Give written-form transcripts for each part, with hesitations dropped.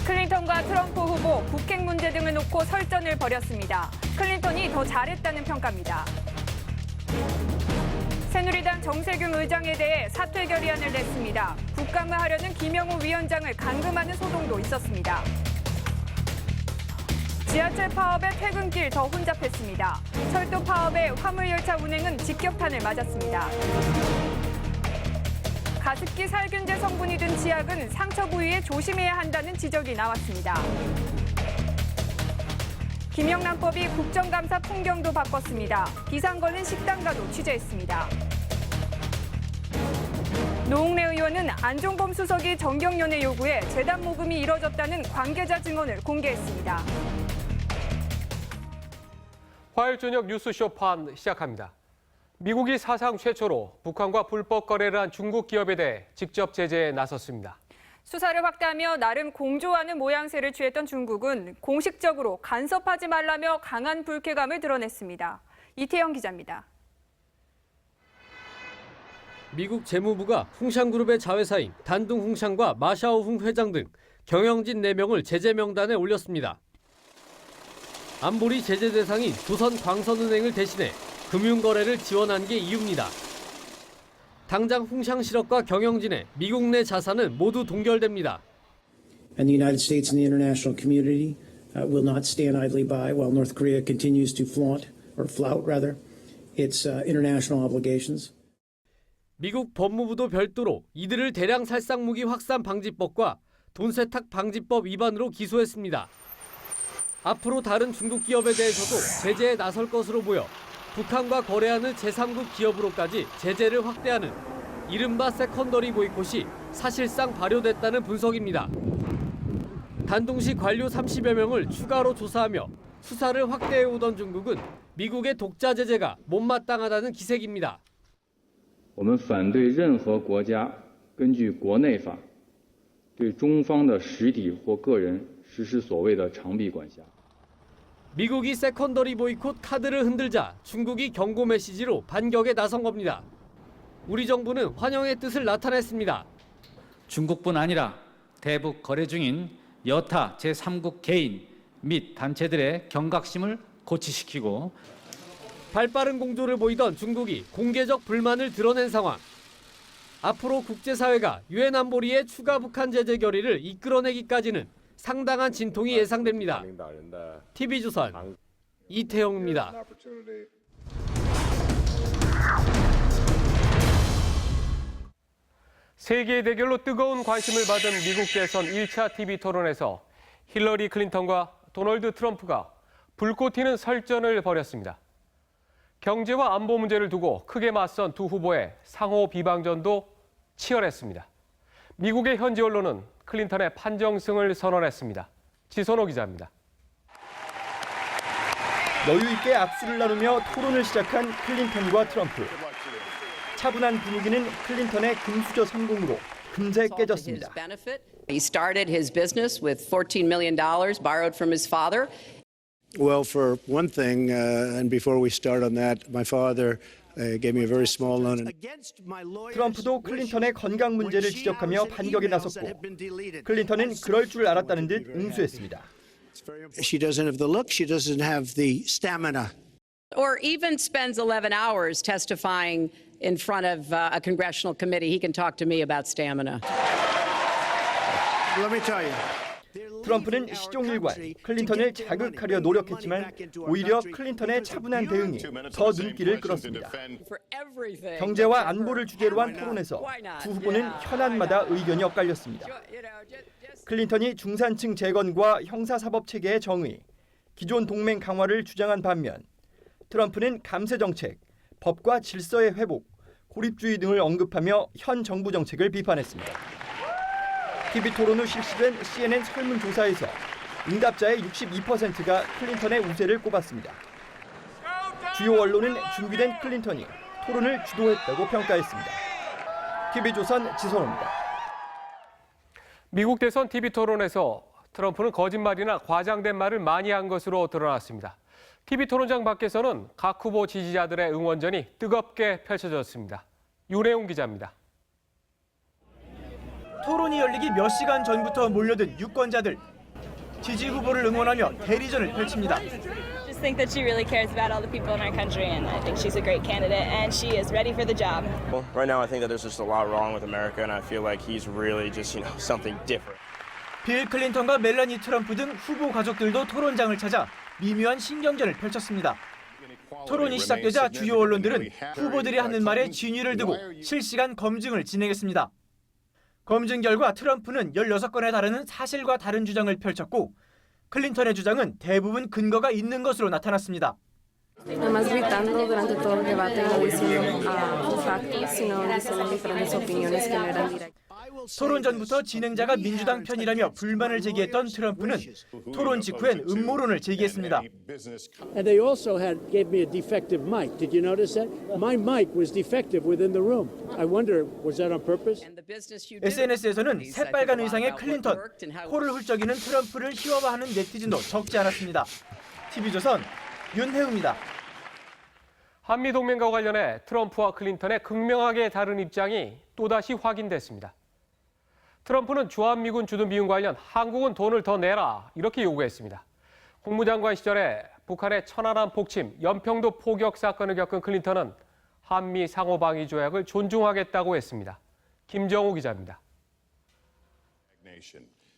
클린턴과 트럼프 후보 북핵 문제 등을 놓고 설전을 벌였습니다. 클린턴이 더 잘했다는 평가입니다. 새누리당 정세균 의장에 대해 사퇴 결의안을 냈습니다. 국감을 김영우 위원장을 감금하는 소동도 있었습니다. 지하철 파업에 퇴근길 더 혼잡했습니다. 철도 파업에 화물열차 운행은 직격탄을 맞았습니다. 가습기 살균제 성분이 든 치약은 상처 부위에 조심해야 한다는 지적이 나왔습니다. 김영란법이 국정감사 풍경도 바꿨습니다. 비상거는 식당가도 취재했습니다. 노웅래 의원은 안종범 수석이 정경련의 요구에 재단 모금이 이뤄졌다는 관계자 증언을 공개했습니다. 화요일 저녁 뉴스 쇼판 시작합니다. 미국이 사상 최초로 북한과 불법 거래를 한 중국 기업에 대해 직접 제재에 나섰습니다. 수사를 확대하며 나름 공조하는 모양새를 취했던 중국은 공식적으로 간섭하지 말라며 강한 불쾌감을 드러냈습니다. 이태영 기자입니다. 미국 재무부가 풍샹그룹의 자회사인 단둥홍샹과 마샤오흥 회장 등 경영진 4명을 제재 명단에 올렸습니다. 안보리 제재 대상인 조선광선은행을 대신해 금융거래를 지원한 게 이유입니다. 당장 홍샹 실업과 경영진의 미국 내 자산은 모두 동결됩니다. And the United States and the international community will not stand idly by while North Korea continues to flout its international obligations. 미국 법무부도 별도로 이들을 대량 살상 무기 확산 방지법과 돈 세탁 방지법 위반으로 기소했습니다. 앞으로 다른 중국 기업에 대해서도 제재에 나설 것으로 보여 북한과 거래하는 제3국 기업으로까지 제재를 확대하는 이른바 세컨더리 보이콧이 사실상 발효됐다는 분석입니다. 단둥시 관료 30여 명을 추가로 조사하며 수사를 확대해오던 중국은 미국의 독자 제재가 못마땅하다는 기색입니다. 我们反对任何国家根据国内法对中方的实体或个人实施所谓的长臂管辖. 미국이 세컨더리 보이콧 카드를 흔들자 중국이 경고 메시지로 반격에 나선 겁니다. 우리 정부는 환영의 뜻을 나타냈습니다. 중국뿐 아니라 대북 거래 중인 여타 제3국 개인 및 단체들의 경각심을 고취시키고 발빠른 공조를 보이던 중국이 공개적 불만을 드러낸 상황. 앞으로 국제사회가 유엔 안보리의 추가 북한 제재 결의를 이끌어내기까지는 상당한 진통이 예상됩니다. TV조선 이태영입니다. 세계의 대결로 뜨거운 관심을 받은 미국 대선 1차 TV 토론에서 힐러리 클린턴과 도널드 트럼프가 불꽃 튀는 설전을 벌였습니다. 경제와 안보 문제를 두고 크게 맞선 두 후보의 상호 비방전도 치열했습니다. 미국의 현지 언론은 클린턴의 판정승을 선언했습니다. 지선호 기자입니다. 여유 있게 악수를 나누며 토론을 시작한 클린턴과 트럼프. 차분한 분위기는 클린턴의 금수저 성공으로 금세 깨졌습니다. He started his business with $14 million borrowed from his father. Well, for one thing, and before we start on that, my father gave me a very small loan. 트럼프도 클린턴의 건강 문제를 지적하며 반격에 나섰고 클린턴은 그럴 줄 알았다는 듯 응수했습니다. She doesn't have the look. She doesn't have the stamina. Or even spends 11 hours testifying in front of a congressional committee. He can talk to me about stamina. Let me tell you. 트럼프는 시종일관 클린턴을 자극하려 노력했지만 오히려 클린턴의 차분한 대응이 더 눈길을 끌었습니다. 경제와 안보를 주제로 한 토론에서 두 후보는 현안마다 의견이 엇갈렸습니다. 클린턴이 중산층 재건과 형사사법체계의 정의, 기존 동맹 강화를 주장한 반면 트럼프는 감세 정책, 법과 질서의 회복, 고립주의 등을 언급하며 현 정부 정책을 비판했습니다. TV 토론 후 실시된 CNN 설문조사에서 응답자의 62%가 클린턴의 우세를 꼽았습니다. 주요 언론은 준비된 클린턴이 토론을 주도했다고 평가했습니다. TV조선 지선호입니다. 미국 대선 TV 토론에서 트럼프는 거짓말이나 과장된 말을 많이 한 것으로 드러났습니다. TV 토론장 밖에서는 각 후보 지지자들의 응원전이 뜨겁게 펼쳐졌습니다. 윤혜용 기자입니다. 토론이 열리기 몇 시간 전부터 몰려든 유권자들. 지지 후보를 응원하며 대리전을 펼칩니다. just think that she really cares about all the people in our country, and I think she's a great candidate, and she is ready for the job. Well, right now I think that there's just a lot wrong with America, and I feel like he's really just, something different. 빌 클린턴과 멜라니 트럼프 등 후보 가족들도 토론장을 찾아 미묘한 신경전을 펼쳤습니다. 토론이 시작되자 주요 언론들은 후보들이 하는 말에 진위를 두고 실시간 검증을 진행했습니다. 검증 결과 트럼프는 16건에 달하는 사실과 다른 주장을 펼쳤고 클린턴의 주장은 대부분 근거가 있는 것으로 나타났습니다. Además gritando durante todo el debate, no diciendo factos, sino diciendo diferentes opiniones que no eran directas. 토론 전부터 진행자가 민주당 편이라며 불만을 제기했던 트럼프는 토론 직후엔 음모론을 제기했습니다. And they also gave me a defective mic. Did you notice that? My mic was defective within the room. I wonder, was that on purpose? SNS에서는 새빨간 의상의 클린턴, 코를 훌쩍이는 트럼프를 희화화하는 네티즌도 적지 않았습니다. TV조선 윤혜우입니다. 한미동맹과 관련해 트럼프와 클린턴의 극명하게 다른 입장이 또다시 확인됐습니다. 트럼프는 주한미군 주둔비용 관련 한국은 돈을 더 내라 이렇게 요구했습니다. 국무장관 시절에 북한의 천안함 폭침, 연평도 포격 사건을 겪은 클린턴은 한미 상호방위 조약을 존중하겠다고 했습니다. 김정우 기자입니다.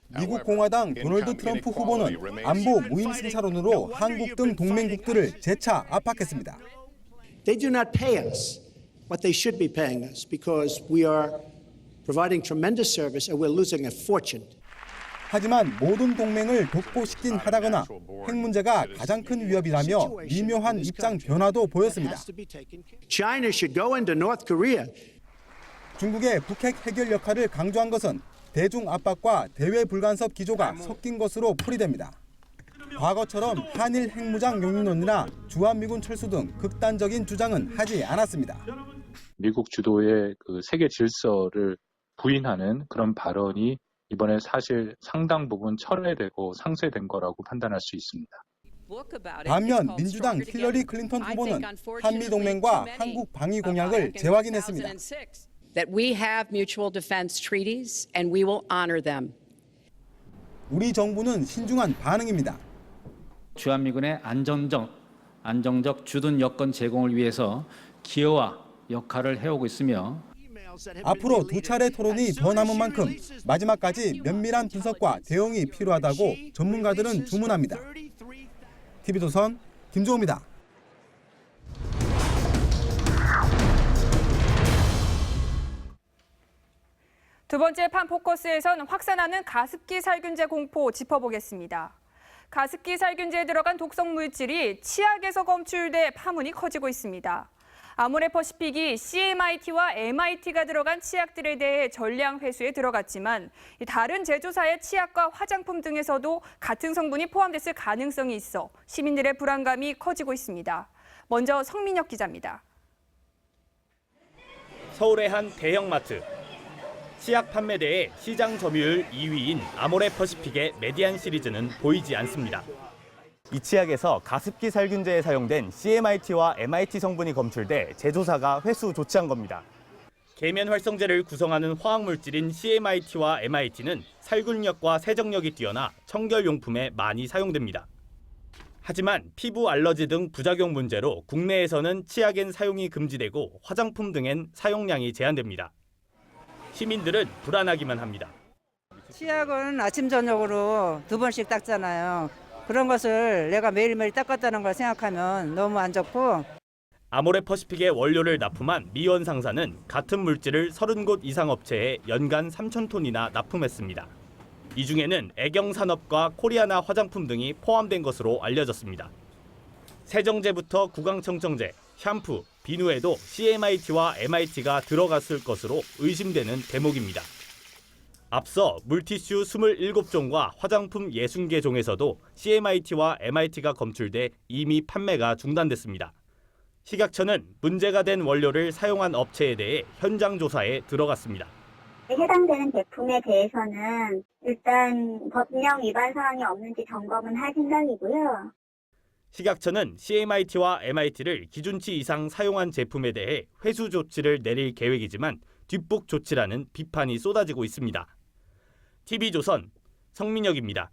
미국 공화당 도널드 트럼프 후보는 안보 무인 승차론으로 한국 등 동맹국들을 재차 압박했습니다. They do not pay us what they should be paying us because we are providing tremendous service and we're losing a fortune. 하지만 모든 동맹을 독보시킨 하다거나 핵 문제가 가장 큰 위협이라며 미묘한 입장 변화도 보였습니다. China should go into North Korea. 중국의 북핵 해결 역할을 강조한 것은 대중 압박과 대외 불간섭 기조가 섞인 것으로 풀이됩니다. 과거처럼 한일 핵무장 용인론이나 주한미군 철수 등 극단적인 주장은 하지 않았습니다. 미국 주도의 세계 질서를 부인하는 그런 발언이 이번에 사실 상당 부분 철회되고 상쇄된 거라고 판단할 수 있습니다. 반면 민주당 힐러리 클린턴 후보는 한미동맹과 한국 방위 공약을 재확인했습니다. That we have mutual defense treaties and we will honor them. 우리 정부는 신중한 반응입니다. 주한미군의 안정적 주둔 여건 제공을 위해서 기여와 역할을 해오고 있으며 앞으로 두 차례 토론이 더 남은 만큼 마지막까지 면밀한 분석과 대응이 필요하다고 전문가들은 주문합니다. TV조선 김종우입니다. 두 번째 팜포커스에선 확산하는 가습기 살균제 공포 짚어보겠습니다. 가습기 살균제에 들어간 독성 물질이 치약에서 검출돼 파문이 커지고 있습니다. 아모레퍼시픽이 CMIT와 MIT가 들어간 치약들에 대해 전량 회수에 들어갔지만 다른 제조사의 치약과 화장품 등에서도 같은 성분이 포함됐을 가능성이 있어 시민들의 불안감이 커지고 있습니다. 먼저 성민혁 기자입니다. 서울의 한 대형마트. 치약 판매대의 시장 점유율 2위인 아모레퍼시픽의 메디안 시리즈는 보이지 않습니다. 이 치약에서 가습기 살균제에 사용된 CMIT와 MIT 성분이 검출돼 제조사가 회수 조치한 겁니다. 계면 활성제를 구성하는 화학물질인 CMIT와 MIT는 살균력과 세정력이 뛰어나 청결용품에 많이 사용됩니다. 하지만 피부 알러지 등 부작용 문제로 국내에서는 치약엔 사용이 금지되고 화장품 등엔 사용량이 제한됩니다. 시민들은 불안하기만 합니다. 치약은 아침 저녁으로 2번씩 닦잖아요. 그런 것을 내가 매일매일 닦았다는 걸 생각하면 너무 안 좋고. 아모레퍼시픽의 원료를 납품한 미원 상사는 같은 물질을 30곳 이상 업체에 연간 3,000톤이나 납품했습니다. 이 중에는 애경산업과 코리아나 화장품 등이 포함된 것으로 알려졌습니다. 세정제부터 구강청정제, 샴푸, 비누에도 CMIT와 MIT가 들어갔을 것으로 의심되는 대목입니다. 앞서 물티슈 27종과 화장품 60개 종에서도 CMIT와 MIT가 검출돼 이미 판매가 중단됐습니다. 식약처는 문제가 된 원료를 사용한 업체에 대해 현장 조사에 들어갔습니다. 해당되는 제품에 대해서는 일단 법령 위반 사항이 없는지 점검은 할 생각이고요. 식약처는 CMIT와 MIT를 기준치 이상 사용한 제품에 대해 회수 조치를 내릴 계획이지만 뒷북 조치라는 비판이 쏟아지고 있습니다. TV조선 성민혁입니다.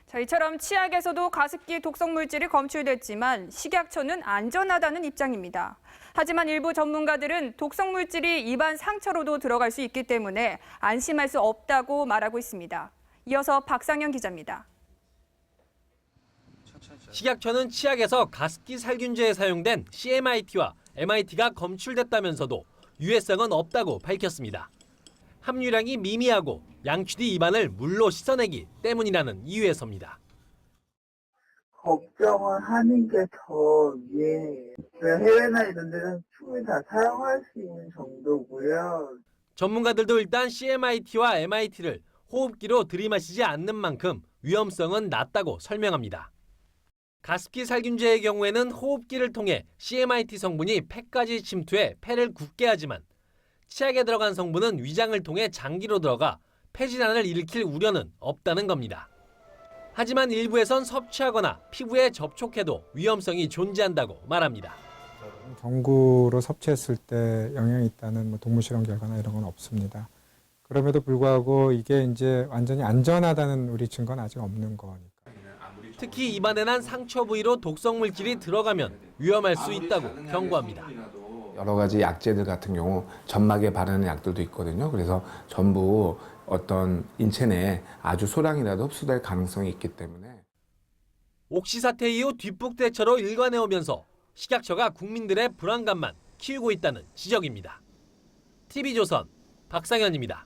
자, 이처럼 치약에서도 가습기 독성 물질이 검출됐지만 식약처는 안전하다는 입장입니다. 하지만 일부 전문가들은 독성 물질이 입안 상처로도 들어갈 수 있기 때문에 안심할 수 없다고 말하고 있습니다. 이어서 박상현 기자입니다. 식약처는 치약에서 가습기 살균제에 사용된 CMIT와 MIT가 검출됐다면서도 유해성은 없다고 밝혔습니다. 함유량이 미미하고 양취뒤 입안을 물로 씻어내기 때문이라는 이유에서입니다. 걱정을 하는 게 더 위에 해외나 이런 데는 충분히 다 사용할 수 있는 정도고요. 전문가들도 일단 CMIT와 MIT를 호흡기로 들이마시지 않는 만큼 위험성은 낮다고 설명합니다. 가습기 살균제의 경우에는 호흡기를 통해 CMIT 성분이 폐까지 침투해 폐를 굳게 하지만 치약에 들어간 성분은 위장을 통해 장기로 들어가 폐질환을 일으킬 우려는 없다는 겁니다. 하지만 일부에선 섭취하거나 피부에 접촉해도 위험성이 존재한다고 말합니다. 경구로 섭취했을 때 영향이 있다는 동물 실험 결과나 이런 건 없습니다. 그럼에도 불구하고 이게 이제 완전히 안전하다는 우리 증거는 아직 없는 거니까. 특히 입안에 난 상처 부위로 독성 물질이 들어가면 위험할 수 있다고 경고합니다. 여러 가지 약제들 같은 경우 점막에 바르는 약들도 있거든요. 그래서 전부 어떤 인체 내에 아주 소량이라도 흡수될 가능성이 있기 때문에. 옥시 사태 이후 뒷북대처로 일관해오면서 식약처가 국민들의 불안감만 키우고 있다는 지적입니다. TV조선 박상현입니다.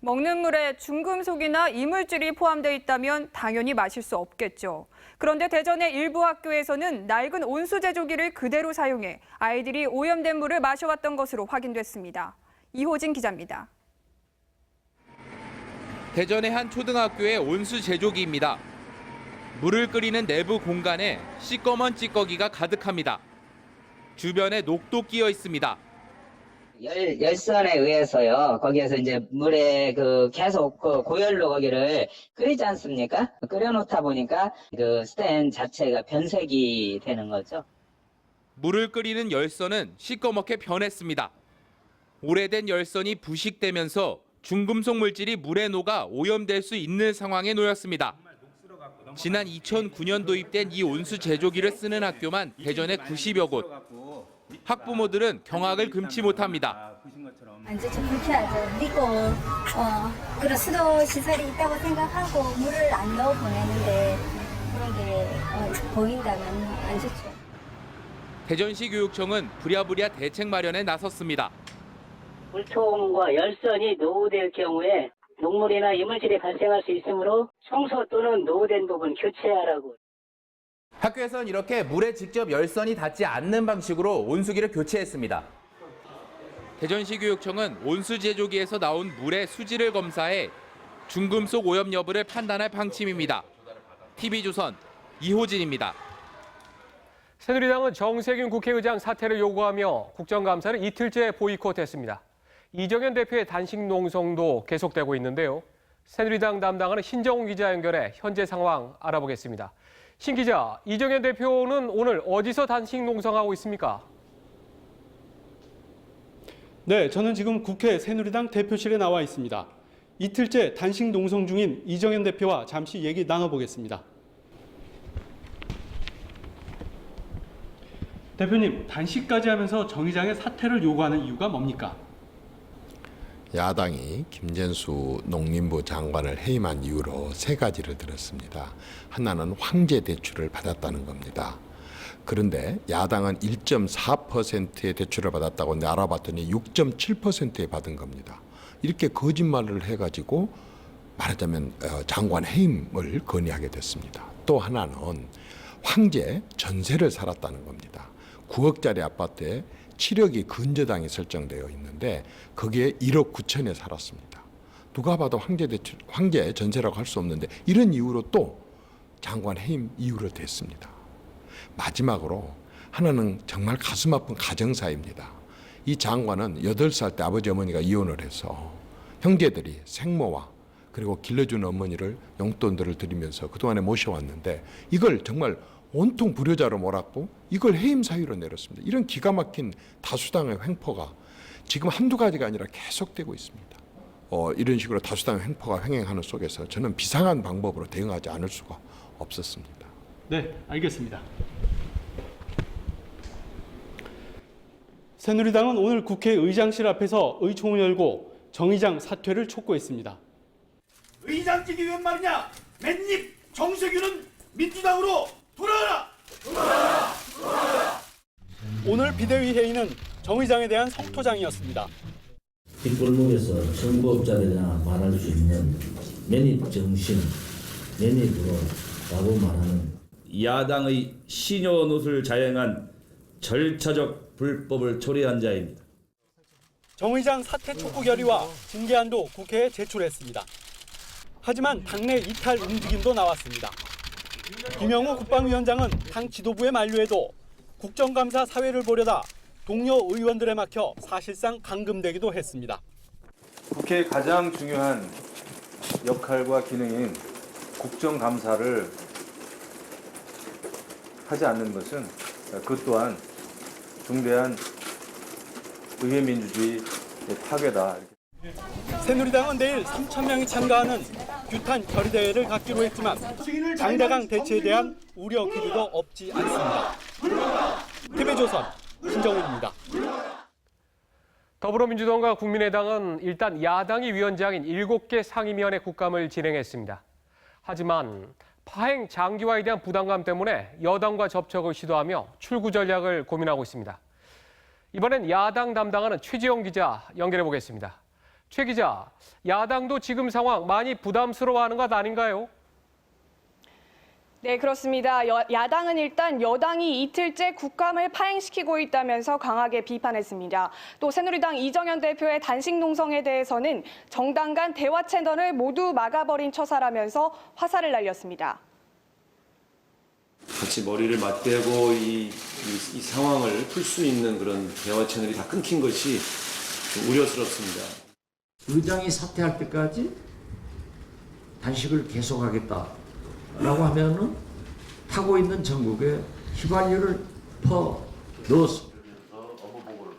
먹는 물에 중금속이나 이물질이 포함되어 있다면 당연히 마실 수 없겠죠. 그런데 대전의 일부 학교에서는 낡은 온수 제조기를 그대로 사용해 아이들이 오염된 물을 마셔왔던 것으로 확인됐습니다. 이호진 기자입니다. 대전의 한 초등학교의 온수 제조기입니다. 물을 끓이는 내부 공간에 시꺼먼 찌꺼기가 가득합니다. 주변에 녹도 끼어 있습니다. 열선에 의해서요. 거기에서 이제 물에 계속 고열로 거기를 끓이지 않습니까? 끓여놓다 보니까 스텐 자체가 변색이 되는 거죠. 물을 끓이는 열선은 시꺼멓게 변했습니다. 오래된 열선이 부식되면서 중금속 물질이 물에 녹아 오염될 수 있는 상황에 놓였습니다. 지난 2009년 도입된 이 온수 제조기를 쓰는 학교만 대전에 90여 곳. 학부모들은 경악을 금치 못합니다. 완전 좀 불쾌하죠. 믿고 그런 수도 시설이 있다고 생각하고 물을 안 넣어 보내는데 그런 게 보인다면 안 좋죠. 대전시 교육청은 부랴부랴 대책 마련에 나섰습니다. 물통과 열선이 노후될 경우에 녹물이나 이물질이 발생할 수 있으므로 청소 또는 노후된 부분 교체하라고. 학교에서는 이렇게 물에 직접 열선이 닿지 않는 방식으로 온수기를 교체했습니다. 대전시 교육청은 온수 제조기에서 나온 물의 수질을 검사해 중금속 오염 여부를 판단할 방침입니다. TV조선 이호진입니다. 새누리당은 정세균 국회의장 사퇴를 요구하며 국정감사를 이틀째 보이콧했습니다. 이정현 대표의 단식 농성도 계속되고 있는데요. 새누리당 담당하는 신정훈 기자 연결해 현재 상황 알아보겠습니다. 신 기자, 이정현 대표는 오늘 어디서 단식 농성하고 있습니까? 네, 저는 지금 국회 새누리당 대표실에 나와 있습니다. 이틀째 단식 농성 중인 이정현 대표와 잠시 얘기 나눠보겠습니다. 대표님, 단식까지 하면서 정 의장의 사퇴를 요구하는 이유가 뭡니까? 야당이 김진수 농림부 장관을 해임한 이유로 세 가지를 들었습니다. 하나는 황제 대출을 받았다는 겁니다. 그런데 야당은 1.4%의 대출을 받았다고 알아봤더니 6.7%에 받은 겁니다. 이렇게 거짓말을 해가지고 말하자면 장관 해임을 건의하게 됐습니다. 또 하나는 황제 전세를 살았다는 겁니다. 9억짜리 아파트에 7억이 근저당이 설정되어 있는데 거기에 1억 9천에 살았습니다. 누가 봐도 황제 전세라고 할 수 없는데 이런 이유로 또 장관 해임 이유로 됐습니다. 마지막으로 하나는 정말 가슴 아픈 가정사입니다. 이 장관은 8살 때 아버지 어머니가 이혼을 해서 형제들이 생모와 그리고 길러준 어머니를 용돈들을 드리면서 그동안에 모셔왔는데 이걸 정말 온통 불효자로 몰았고 이걸 해임 사유로 내렸습니다. 이런 기가 막힌 다수당의 횡포가 지금 한두 가지가 아니라 계속되고 있습니다. 이런 식으로 다수당 횡포가 횡행하는 속에서 저는 비상한 방법으로 대응하지 않을 수가 없었습니다. 네, 알겠습니다. 새누리당은 오늘 국회 의장실 앞에서 의총을 열고 정 의장 사퇴를 촉구했습니다. 의장직이 웬 말이냐? 맨입 정세균은 민주당으로 돌아와라! 돌아와라! 돌아와라! 오늘 비대위 회의는 정 의장에 대한 성토장이었습니다. 이 골목에서 정보업자들이나 말할 수 있는 맨입 정신, 맨입으로라고 말하는 야당의 신효노릇을 자행한 절차적 불법을 초래한 자입니다. 정 의장 사퇴 촉구 결의와 징계안도 국회에 제출했습니다. 하지만 당내 이탈 움직임도 나왔습니다. 김영우 국방위원장은 당 지도부의 만류에도 국정감사 사회를 보려다 동료 의원들에 막혀 사실상 감금되기도 했습니다. 국회의 가장 중요한 역할과 기능인 국정감사를 하지 않는 것은 그 또한 중대한 의회 민주주의 파괴다. 새누리당은 내일 3,000명이 참가하는 규탄 결의대회를 갖기로 했지만 장대강 대치에 대한 우려 기류도 없지 않습니다. TV조선 신정훈입니다. 더불어민주당과 국민의당은 일단 야당이 위원장인 7개 상임위원회 국감을 진행했습니다. 하지만 파행 장기화에 대한 부담감 때문에 여당과 접촉을 시도하며 출구 전략을 고민하고 있습니다. 이번엔 야당 담당하는 최지영 기자 연결해 보겠습니다. 최 기자, 야당도 지금 상황 많이 부담스러워하는 것 아닌가요? 네, 그렇습니다. 야당은 일단 여당이 이틀째 국감을 파행시키고 있다면서 강하게 비판했습니다. 또 새누리당 이정현 대표의 단식 농성에 대해서는 정당 간 대화 채널을 모두 막아버린 처사라면서 화살을 날렸습니다. 같이 머리를 맞대고 이 상황을 풀 수 있는 그런 대화 채널이 다 끊긴 것이 좀 우려스럽습니다. 의장이 사퇴할 때까지 단식을 계속하겠다라고 하면은 타고 있는 전국에 휘발유를 퍼 넣었습니다.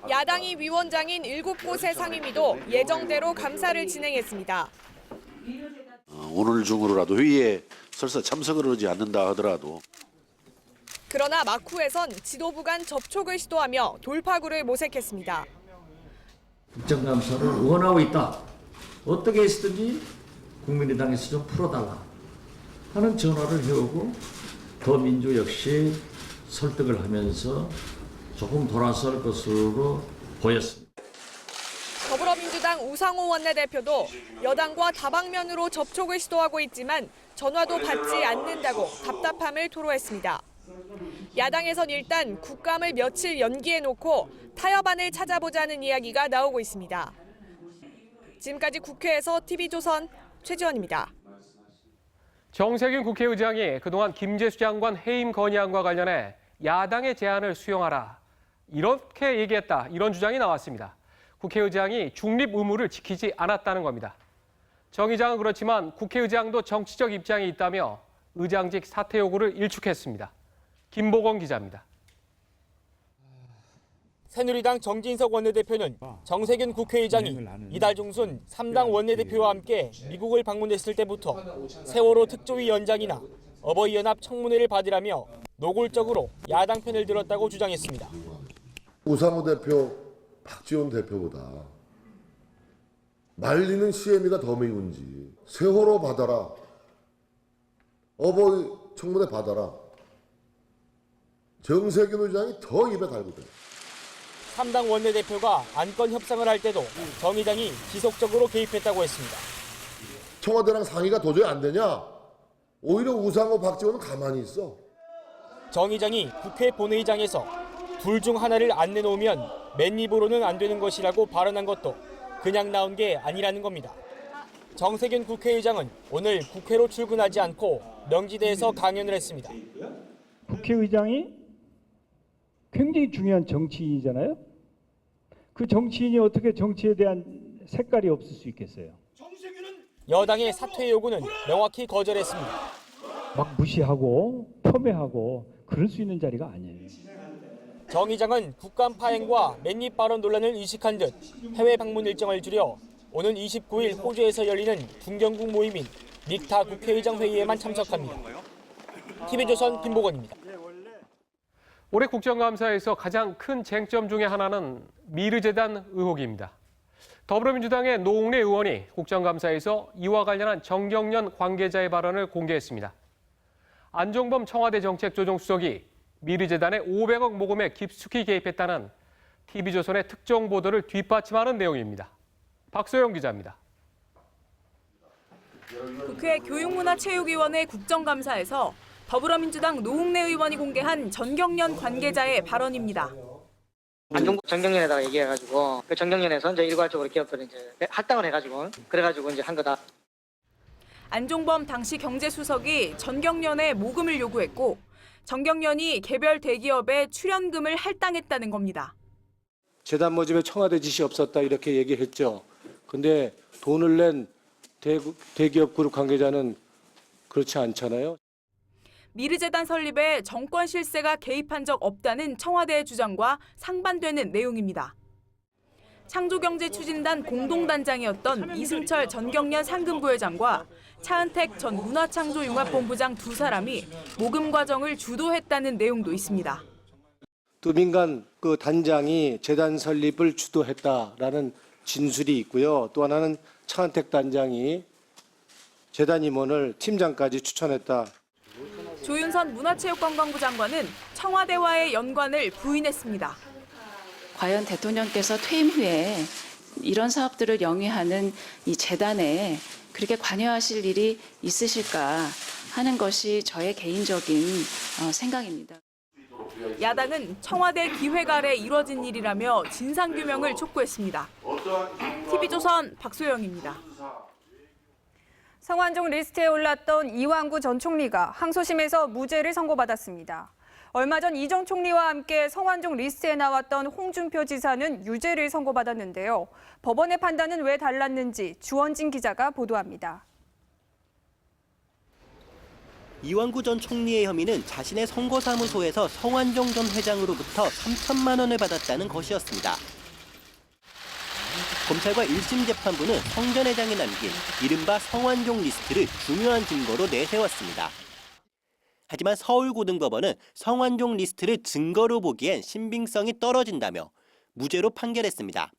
야당이 위원장인 7곳의 상임위도 예정대로 감사를 진행했습니다. 오늘 중으로라도 회의에 설사 참석을 하지 않는다 하더라도 그러나 막후에선 지도부 간 접촉을 시도하며 돌파구를 모색했습니다. 국정감사를 원하고 있다. 어떻게 해서든지 국민의당에서 좀 풀어달라 하는 전화를 해오고 더민주 역시 설득을 하면서 조금 돌아설 것으로 보였습니다. 더불어민주당 우상호 원내대표도 여당과 다방면으로 접촉을 시도하고 있지만 전화도 받지 않는다고 답답함을 토로했습니다. 야당에선 일단 국감을 며칠 연기해놓고 타협안을 찾아보자는 이야기가 나오고 있습니다. 지금까지 국회에서 TV조선 최지원입니다. 정세균 국회의장이 그동안 김재수 장관 해임 건의안과 관련해 야당의 제안을 수용하라 이렇게 얘기했다, 이런 주장이 나왔습니다. 국회의장이 중립 의무를 지키지 않았다는 겁니다. 정 의장은 그렇지만 국회의장도 정치적 입장이 있다며 의장직 사퇴 요구를 일축했습니다. 김보건 기자입니다. 새누리당 정진석 원내대표는 정세균 국회의장이 이달 중순 3당 원내대표와 함께 미국을 방문했을 때부터 세월호 특조위 연장이나 어버이연합 청문회를 받으라며 노골적으로 야당 편을 들었다고 주장했습니다. 우상호 대표, 박지원 대표보다 말리는 CM이가 더 미운지 세월호 받아라, 어버이 청문회 받아라, 정세균 의장이 더 입에 달거든. 3당 원내대표가 안건 협상을 할 때도 정 의장이 지속적으로 개입했다고 했습니다. 청와대랑 상의가 도저히 안 되냐? 오히려 우상호, 박지원은 가만히 있어. 정 의장이 국회 본회의장에서 둘 중 하나를 안 내놓으면 맨입으로는 안 되는 것이라고 발언한 것도 그냥 나온 게 아니라는 겁니다. 정세균 국회의장은 오늘 국회로 출근하지 않고 명지대에서 강연을 했습니다. 국회의장이 굉장히 중요한 정치인이잖아요. 그 정치인이 어떻게 정치에 대한 색깔이 없을 수 있겠어요. 여당의 사퇴 요구는 명확히 거절했습니다. 막 무시하고 폄훼하고 그럴 수 있는 자리가 아니에요. 정 의장은 국감 파행과 맨입 발언 논란을 의식한 듯 해외 방문 일정을 줄여 오는 29일 호주에서 열리는 중견국 모임인 믹타 국회의장 회의에만 참석합니다. TV조선 김보건입니다. 올해 국정감사에서 가장 큰 쟁점 중에 하나는 미르재단 의혹입니다. 더불어민주당의 노웅래 의원이 국정감사에서 이와 관련한 정경련 관계자의 발언을 공개했습니다. 안종범 청와대 정책조정수석이 미르재단의 500억 모금에 깊숙이 개입했다는 TV조선의 특정 보도를 뒷받침하는 내용입니다. 박소영 기자입니다. 국회 교육문화체육위원회 국정감사에서 더불어민주당 노웅래 의원이 공개한 전경련 관계자의 발언입니다. 안종범 전경련에다가 얘기해가지고 그 전경련에서 이제 일괄적으로 기업들을 이제 할당을 해가지고 그래가지고 이제 한 거다. 안종범 당시 경제수석이 전경련에 모금을 요구했고 전경련이 개별 대기업에 출연금을 할당했다는 겁니다. 재단 모집에 청와대 지시 없었다 이렇게 얘기했죠. 근데 돈을 낸 대기업 그룹 관계자는 그렇지 않잖아요. 미르재단 설립에 정권 실세가 개입한 적 없다는 청와대의 주장과 상반되는 내용입니다. 창조경제추진단 공동단장이었던 이승철 전경련 상금부회장과 차은택 전 문화창조융합본부장 두 사람이 모금 과정을 주도했다는 내용도 있습니다. 또 민간 그 단장이 재단 설립을 주도했다라는 진술이 있고요. 또 하나는 차은택 단장이 재단 임원을 팀장까지 추천했다. 조윤선 문화체육관광부 장관은 청와대와의 연관을 부인했습니다. 과연 대통령께서 퇴임 후에 이런 사업들을 영위하는 이 재단에 그렇게 관여하실 일이 있으실까 하는 것이 저의 개인적인 생각입니다. 야당은 청와대 기획 아래 이뤄진 일이라며 진상규명을 촉구했습니다. TV조선 박소영입니다. 성완종 리스트에 올랐던 이완구 전 총리가 항소심에서 무죄를 선고받았습니다. 얼마 전 이 전 총리와 함께 성완종 리스트에 나왔던 홍준표 지사는 유죄를 선고받았는데요. 법원의 판단은 왜 달랐는지 주원진 기자가 보도합니다. 이완구 전 총리의 혐의는 자신의 선거사무소에서 성완종 전 회장으로부터 3천만 원을 받았다는 것이었습니다. 검찰과 1심 재판부는 성 전 회장이 남긴 이른바 성완종 리스트를 중요한 증거로 내세웠습니다. 하지만 서울고등법원은 성완종 리스트를 증거로 보기엔 신빙성이 떨어진다며 무죄로 판결했습니다.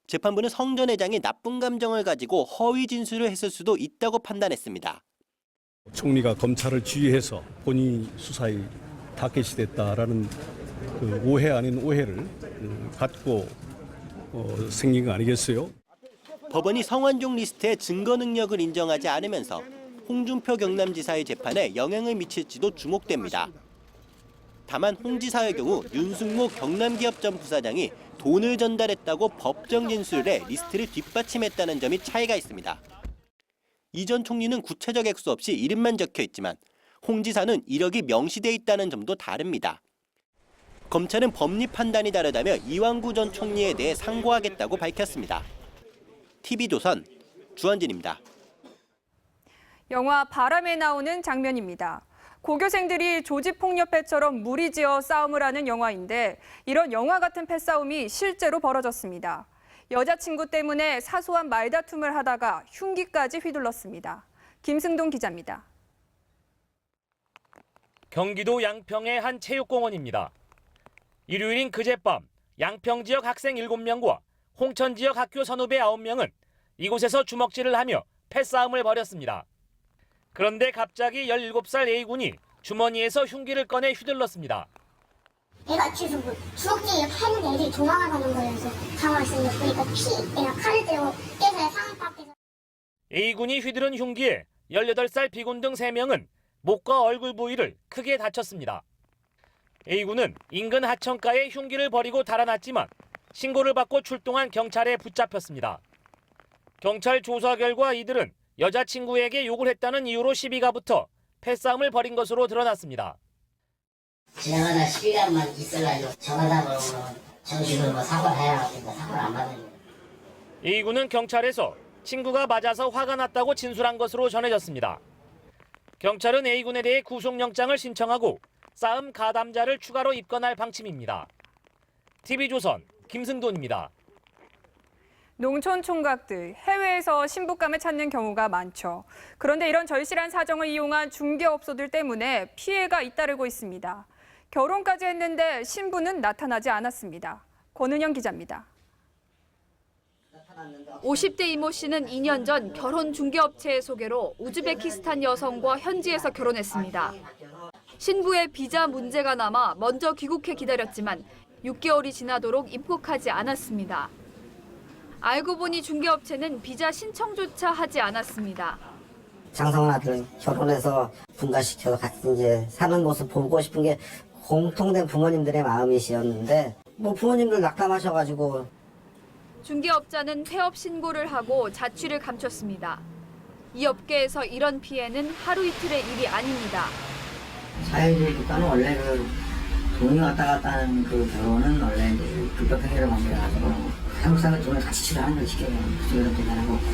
재판부는 성 전 회장이 나쁜 감정을 가지고 허위 진술을 했을 수도 있다고 판단했습니다. 총리가 검찰을 지휘해서 본인이 수사에 타겟이 됐다라는 그 오해 아닌 오해를 갖고 생긴 거 아니겠어요? 법원이 성완종 리스트의 증거 능력을 인정하지 않으면서 홍준표 경남지사의 재판에 영향을 미칠지도 주목됩니다. 다만 홍 지사의 경우 윤승모 경남기업점 부사장이 돈을 전달했다고 법정 진술에 리스트를 뒷받침했다는 점이 차이가 있습니다. 이 전 총리는 구체적 액수 없이 이름만 적혀 있지만 홍 지사는 이력이 명시돼 있다는 점도 다릅니다. 검찰은 법리 판단이 다르다며 이완구 전 총리에 대해 상고하겠다고 밝혔습니다. TV조선 주원진입니다. 영화 바람에 나오는 장면입니다. 고교생들이 조직폭력배처럼 무리지어 싸움을 하는 영화인데 이런 영화 같은 패싸움이 실제로 벌어졌습니다. 여자친구 때문에 사소한 말다툼을 하다가 흉기까지 휘둘렀습니다. 김승동 기자입니다. 경기도 양평의 한 체육공원입니다. 일요일인 그젯밤 양평 지역 학생 7명과 홍천 지역 학교 선후배 9명은 이곳에서 주먹질을 하며 패싸움을 벌였습니다. 그런데 갑자기 17살 A군이 주머니에서 흉기를 꺼내 휘둘렀습니다. 애가 뒤에서 뭐 주먹질을 하는데 애들이 도망가는 거여서 당황했습니다. 그러니까 내가 칼을 들고 깨서 상황 밖에서. A군이 휘두른 흉기에 18살 B군 등 3명은 목과 얼굴 부위를 크게 다쳤습니다. A군은 인근 하천가에 흉기를 버리고 달아났지만 신고를 받고 출동한 경찰에 붙잡혔습니다. 경찰 조사 결과 이들은 여자친구에게 욕을 했다는 이유로 시비가 붙어 패싸움을 벌인 것으로 드러났습니다. 지나가다 시비가만 있어가지고 전화다 그러면 정식으로 사과를 해야 하니까 사과를 안 받는 거예요. A군은 경찰에서 친구가 맞아서 화가 났다고 진술한 것으로 전해졌습니다. 경찰은 A군에 대해 구속영장을 신청하고 싸움 가담자를 추가로 입건할 방침입니다. TV조선 김승돈입니다. 농촌 총각들, 해외에서 신부감을 찾는 경우가 많죠. 그런데 이런 절실한 사정을 이용한 중개업소들 때문에 피해가 잇따르고 있습니다. 결혼까지 했는데 신부는 나타나지 않았습니다. 권은영 기자입니다. 50대 이모 씨는 2년 전 결혼 중개업체의 소개로 우즈베키스탄 여성과 현지에서 결혼했습니다. 신부의 비자 문제가 남아 먼저 귀국해 기다렸지만 6개월이 지나도록 입국하지 않았습니다. 알고 보니 중개업체는 비자 신청조차 하지 않았습니다. 장성한 아들 결혼해서 분가시켜서 같이 이제 사는 모습 보고 싶은 게 공통된 부모님들의 마음이셨는데 부모님들 낙담하셔가지고 중개업자는 폐업 신고를 하고 자취를 감췄습니다. 이 업계에서 이런 피해는 하루 이틀의 일이 아닙니다. 자유주의 국가는 원래 돈이 왔다 갔다 하는 결혼은 원래 이제 불법 행위를 만들어가지고 한국 사람은 돈을 같이 치료하는 걸 시켜요. 그런 대단한 거 없고.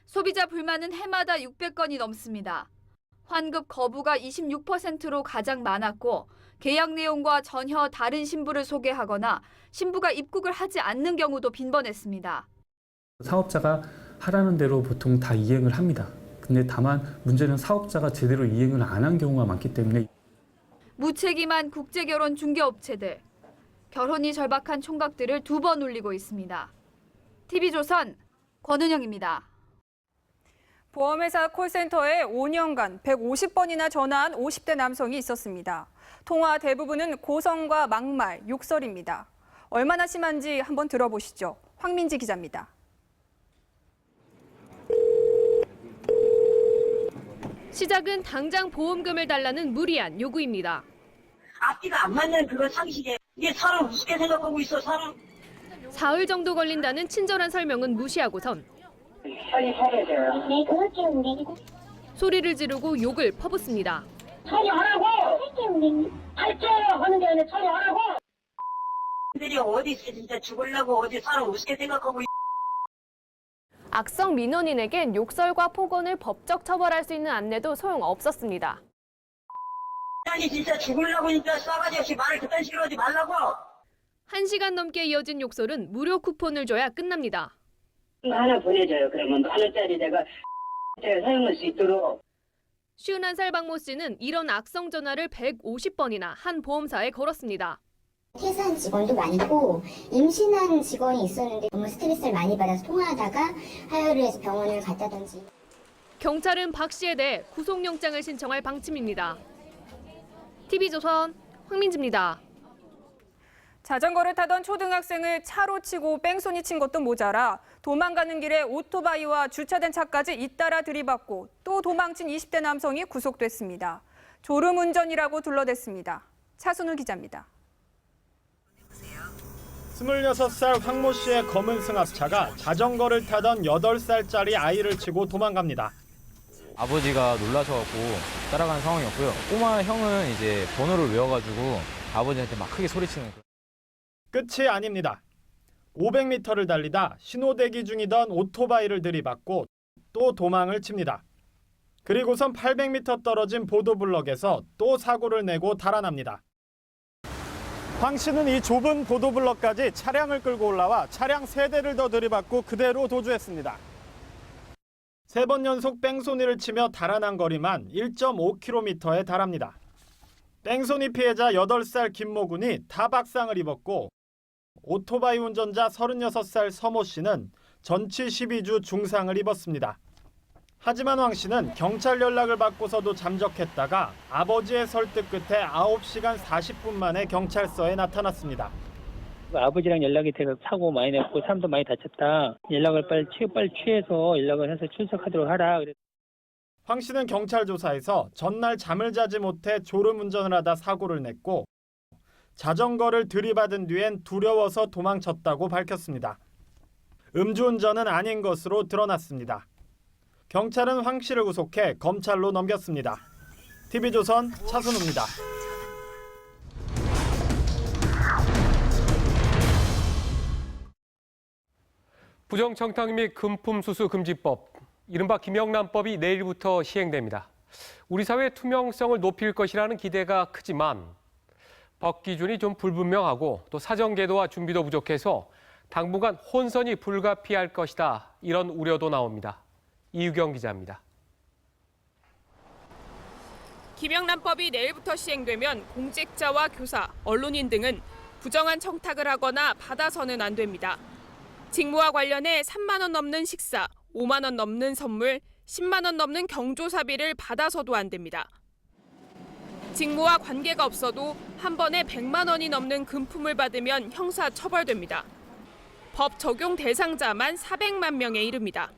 소비자 불만은 해마다 600건이 넘습니다. 환급 거부가 26%로 가장 많았고 계약 내용과 전혀 다른 신부를 소개하거나 신부가 입국을 하지 않는 경우도 빈번했습니다. 사업자가 하라는 대로 보통 다 이행을 합니다. 근데 다만 문제는 사업자가 제대로 이행을 안 한 경우가 많기 때문에 무책임한 국제결혼 중개업체들. 결혼이 절박한 총각들을 2번 울리고 있습니다. TV조선 권은영입니다. 보험회사 콜센터에 5년간 150번이나 전화한 50대 남성이 있었습니다. 통화 대부분은 고성과 막말, 욕설입니다. 얼마나 심한지 한번 들어보시죠. 황민지 기자입니다. 시작은 당장 보험금을 달라는 무리한 요구입니다. 앞뒤가 안 맞는 그런 상식에 이게 사람 우습게 생각하고 있어 사람. 사흘 정도 걸린다는 친절한 설명은 무시하고선 소리를 지르고 욕을 퍼붓습니다. 처리하라고! 할게요 하는 게 아니라 처리하라고! 들이 어디 있어 진짜 죽으려고 어디 사람 우습게 생각하고 악성 민원인에겐 욕설과 폭언을 법적 처벌할 수 있는 안내도 소용없었습니다. 아니 진짜 죽으려고 진짜 싸가지 없이 말을 그딴 식으로 하지 말라고! 1시간 넘게 이어진 욕설은 무료 쿠폰을 줘야 끝납니다. 하나 보내줘요. 그러면 10,000원짜리 내가 사용할 수 있도록. 51살 박모 씨는 이런 악성 전화를 150번이나 한 보험사에 걸었습니다. 퇴사한 직원도 많고 임신한 직원이 있었는데 너무 스트레스를 많이 받아서 통화하다가 하혈을 해서 병원을 갔다든지. 경찰은 박 씨에 대해 구속영장을 신청할 방침입니다. TV조선 황민지입니다. 자전거를 타던 초등학생을 차로 치고 뺑소니 친 것도 모자라 도망가는 길에 오토바이와 주차된 차까지 잇따라 들이받고 또 도망친 20대 남성이 구속됐습니다. 졸음운전이라고 둘러댔습니다. 차순우 기자입니다. 26살 황모 씨의 검은 승합차가 자전거를 타던 8살짜리 아이를 치고 도망갑니다. 아버지가 놀라셔갖고 따라가는 상황이었고요. 꼬마 형은 이제 번호를 외워가지고 아버지한테 막 크게 소리치는 거예요. 끝이 아닙니다. 500m를 달리다 신호대기 중이던 오토바이를 들이받고 또 도망을 칩니다. 그리고선 800m 떨어진 보도블럭에서 또 사고를 내고 달아납니다. 황 씨는 이 좁은 보도블럭까지 차량을 끌고 올라와 차량 3대를 더 들이받고 그대로 도주했습니다. 3번 연속 뺑소니를 치며 달아난 거리만 1.5km에 달합니다. 뺑소니 피해자 8살 김모군이 타박상을 입었고 오토바이 운전자 36살 서모 씨는 전치 12주 중상을 입었습니다. 하지만 황 씨는 경찰 연락을 받고서도 잠적했다가 아버지의 설득 끝에 9시간 40분 만에 경찰서에 나타났습니다. 아버지랑 연락이 돼서 사고 많이 났고 사람도 많이 다쳤다. 연락을 빨리 취해서 연락을 해서 출석하도록 하라. 황 씨는 경찰 조사에서 전날 잠을 자지 못해 졸음운전을 하다 사고를 냈고 자전거를 들이받은 뒤엔 두려워서 도망쳤다고 밝혔습니다. 음주운전은 아닌 것으로 드러났습니다. 경찰은 황 씨를 구속해 검찰로 넘겼습니다. TV조선 차순우입니다. 부정청탁 및 금품수수 금지법, 이른바 김영란법이 내일부터 시행됩니다. 우리 사회의 투명성을 높일 것이라는 기대가 크지만 법 기준이 좀 불분명하고 또 사전 계도와 준비도 부족해서 당분간 혼선이 불가피할 것이다. 이런 우려도 나옵니다. 이유경 기자입니다. 김영란법이 내일부터 시행되면 공직자와 교사, 언론인 등은 부정한 청탁을 하거나 받아서는 안 됩니다. 직무와 관련해 3만 원 넘는 식사, 5만 원 넘는 선물, 10만 원 넘는 경조사비를 받아서도 안 됩니다. 직무와 관계가 없어도 한 번에 100만 원이 넘는 금품을 받으면 형사 처벌됩니다. 법 적용 대상자만 400만 명에 이릅니다.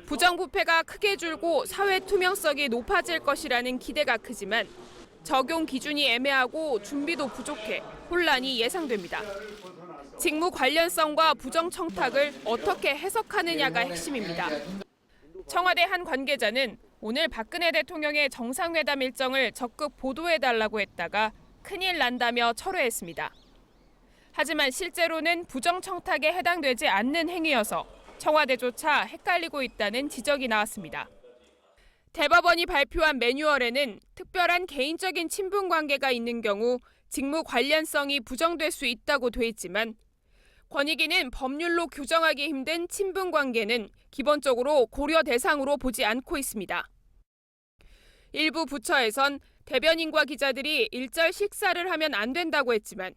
부정부패가 크게 줄고 사회 투명성이 높아질 것이라는 기대가 크지만 적용 기준이 애매하고 준비도 부족해 혼란이 예상됩니다. 직무 관련성과 부정 청탁을 어떻게 해석하느냐가 핵심입니다. 청와대 한 관계자는 오늘 박근혜 대통령의 정상회담 일정을 적극 보도해달라고 했다가 큰일 난다며 철회했습니다. 하지만 실제로는 부정 청탁에 해당되지 않는 행위여서 청와대조차 헷갈리고 있다는 지적이 나왔습니다. 대법원이 발표한 매뉴얼에는 특별한 개인적인 친분 관계가 있는 경우 직무 관련성이 부정될 수 있다고 돼 있지만 권익위는 법률로 규정하기 힘든 친분 관계는 기본적으로 고려 대상으로 보지 않고 있습니다. 일부 부처에선 대변인과 기자들이 일절 식사를 하면 안 된다고 했지만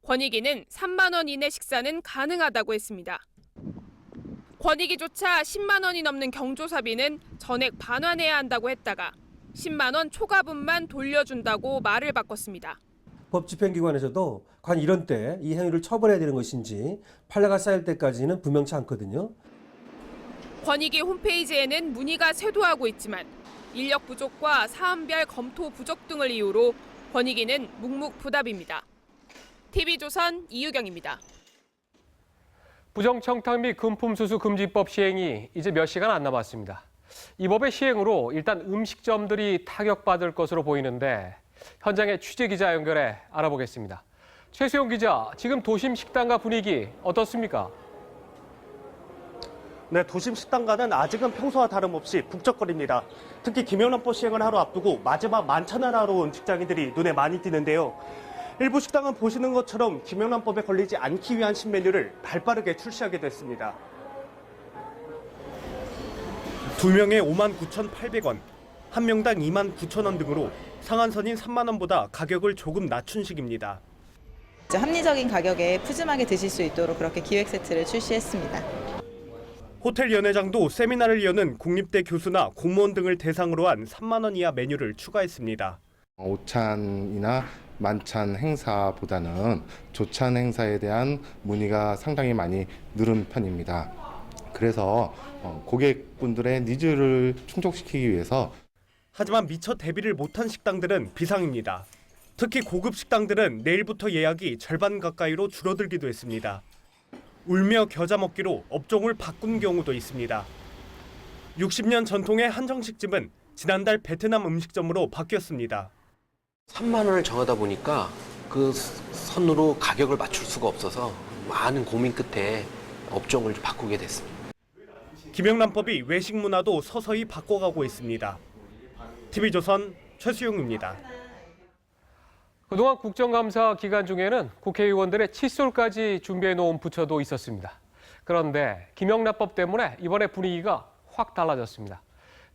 권익위는 3만 원 이내 식사는 가능하다고 했습니다. 권익위조차 10만 원이 넘는 경조사비는 전액 반환해야 한다고 했다가 10만 원 초과분만 돌려준다고 말을 바꿨습니다. 법 집행기관에서도 과연 이런 때 이 행위를 처벌해야 되는 것인지 판례가 쌓일 때까지는 분명치 않거든요. 권익위 홈페이지에는 문의가 쇄도하고 있지만 인력 부족과 사안별 검토 부족 등을 이유로 권익위는 묵묵부답입니다. TV조선 이유경입니다. 부정청탁 및 금품수수 금지법 시행이 이제 몇 시간 안 남았습니다. 이 법의 시행으로 일단 음식점들이 타격받을 것으로 보이는데 현장에 취재기자 연결해 알아보겠습니다. 최수영 기자, 지금 도심 식당가 분위기 어떻습니까? 네, 도심 식당가는 아직은 평소와 다름없이 북적거립니다. 특히 김영란법 시행을 하루 앞두고 마지막 만찬을 하러 온 직장인들이 눈에 많이 띄는데요. 일부 식당은 보시는 것처럼 김영란법에 걸리지 않기 위한 신메뉴를 발빠르게 출시하게 됐습니다. 2명에 59,800원, 1명당 29,000원 등으로 상한선인 3만 원보다 가격을 조금 낮춘 식입니다. 합리적인 가격에 푸짐하게 드실 수 있도록 그렇게 기획 세트를 출시했습니다. 호텔 연회장도 세미나를 여는 국립대 교수나 공무원 등을 대상으로 한 3만 원 이하 메뉴를 추가했습니다. 오찬이나 만찬 행사보다는 조찬 행사에 대한 문의가 상당히 많이 늘은 편입니다. 그래서 고객분들의 니즈를 충족시키기 위해서 하지만 미처 대비를 못한 식당들은 비상입니다. 특히 고급 식당들은 내일부터 예약이 절반 가까이로 줄어들기도 했습니다. 울며 겨자 먹기로 업종을 바꾼 경우도 있습니다. 60년 전통의 한정식집은 지난달 베트남 음식점으로 바뀌었습니다. 3만 원을 정하다 보니까 그 선으로 가격을 맞출 수가 없어서 많은 고민 끝에 업종을 바꾸게 됐습니다. 김영란법이 외식 문화도 서서히 바꿔가고 있습니다. TV조선 최수용입니다. 그동안 국정감사 기간 중에는 국회의원들의 칫솔까지 준비해 놓은 부처도 있었습니다. 그런데 김영란법 때문에 이번에 분위기가 확 달라졌습니다.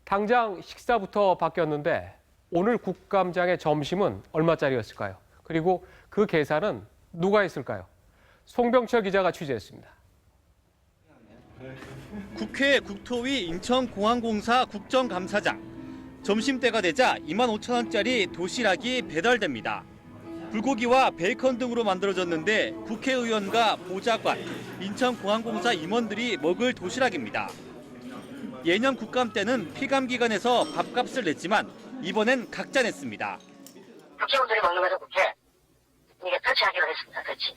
당장 식사부터 바뀌었는데 오늘 국감장의 점심은 얼마짜리였을까요? 그리고 그 계산은 누가 했을까요? 송병철 기자가 취재했습니다. 국회 국토위 인천공항공사 국정감사장. 점심때가 되자 25,000원짜리 도시락이 배달됩니다. 불고기와 베이컨 등으로 만들어졌는데 국회의원과 보좌관, 인천공항공사 임원들이 먹을 도시락입니다. 예년 국감 때는 피감 기관에서 밥값을 냈지만 이번엔 각자 냈습니다. 국회의원들이 먹는 거죠, 국회. 이게 터치하기로 했습니다, 터치.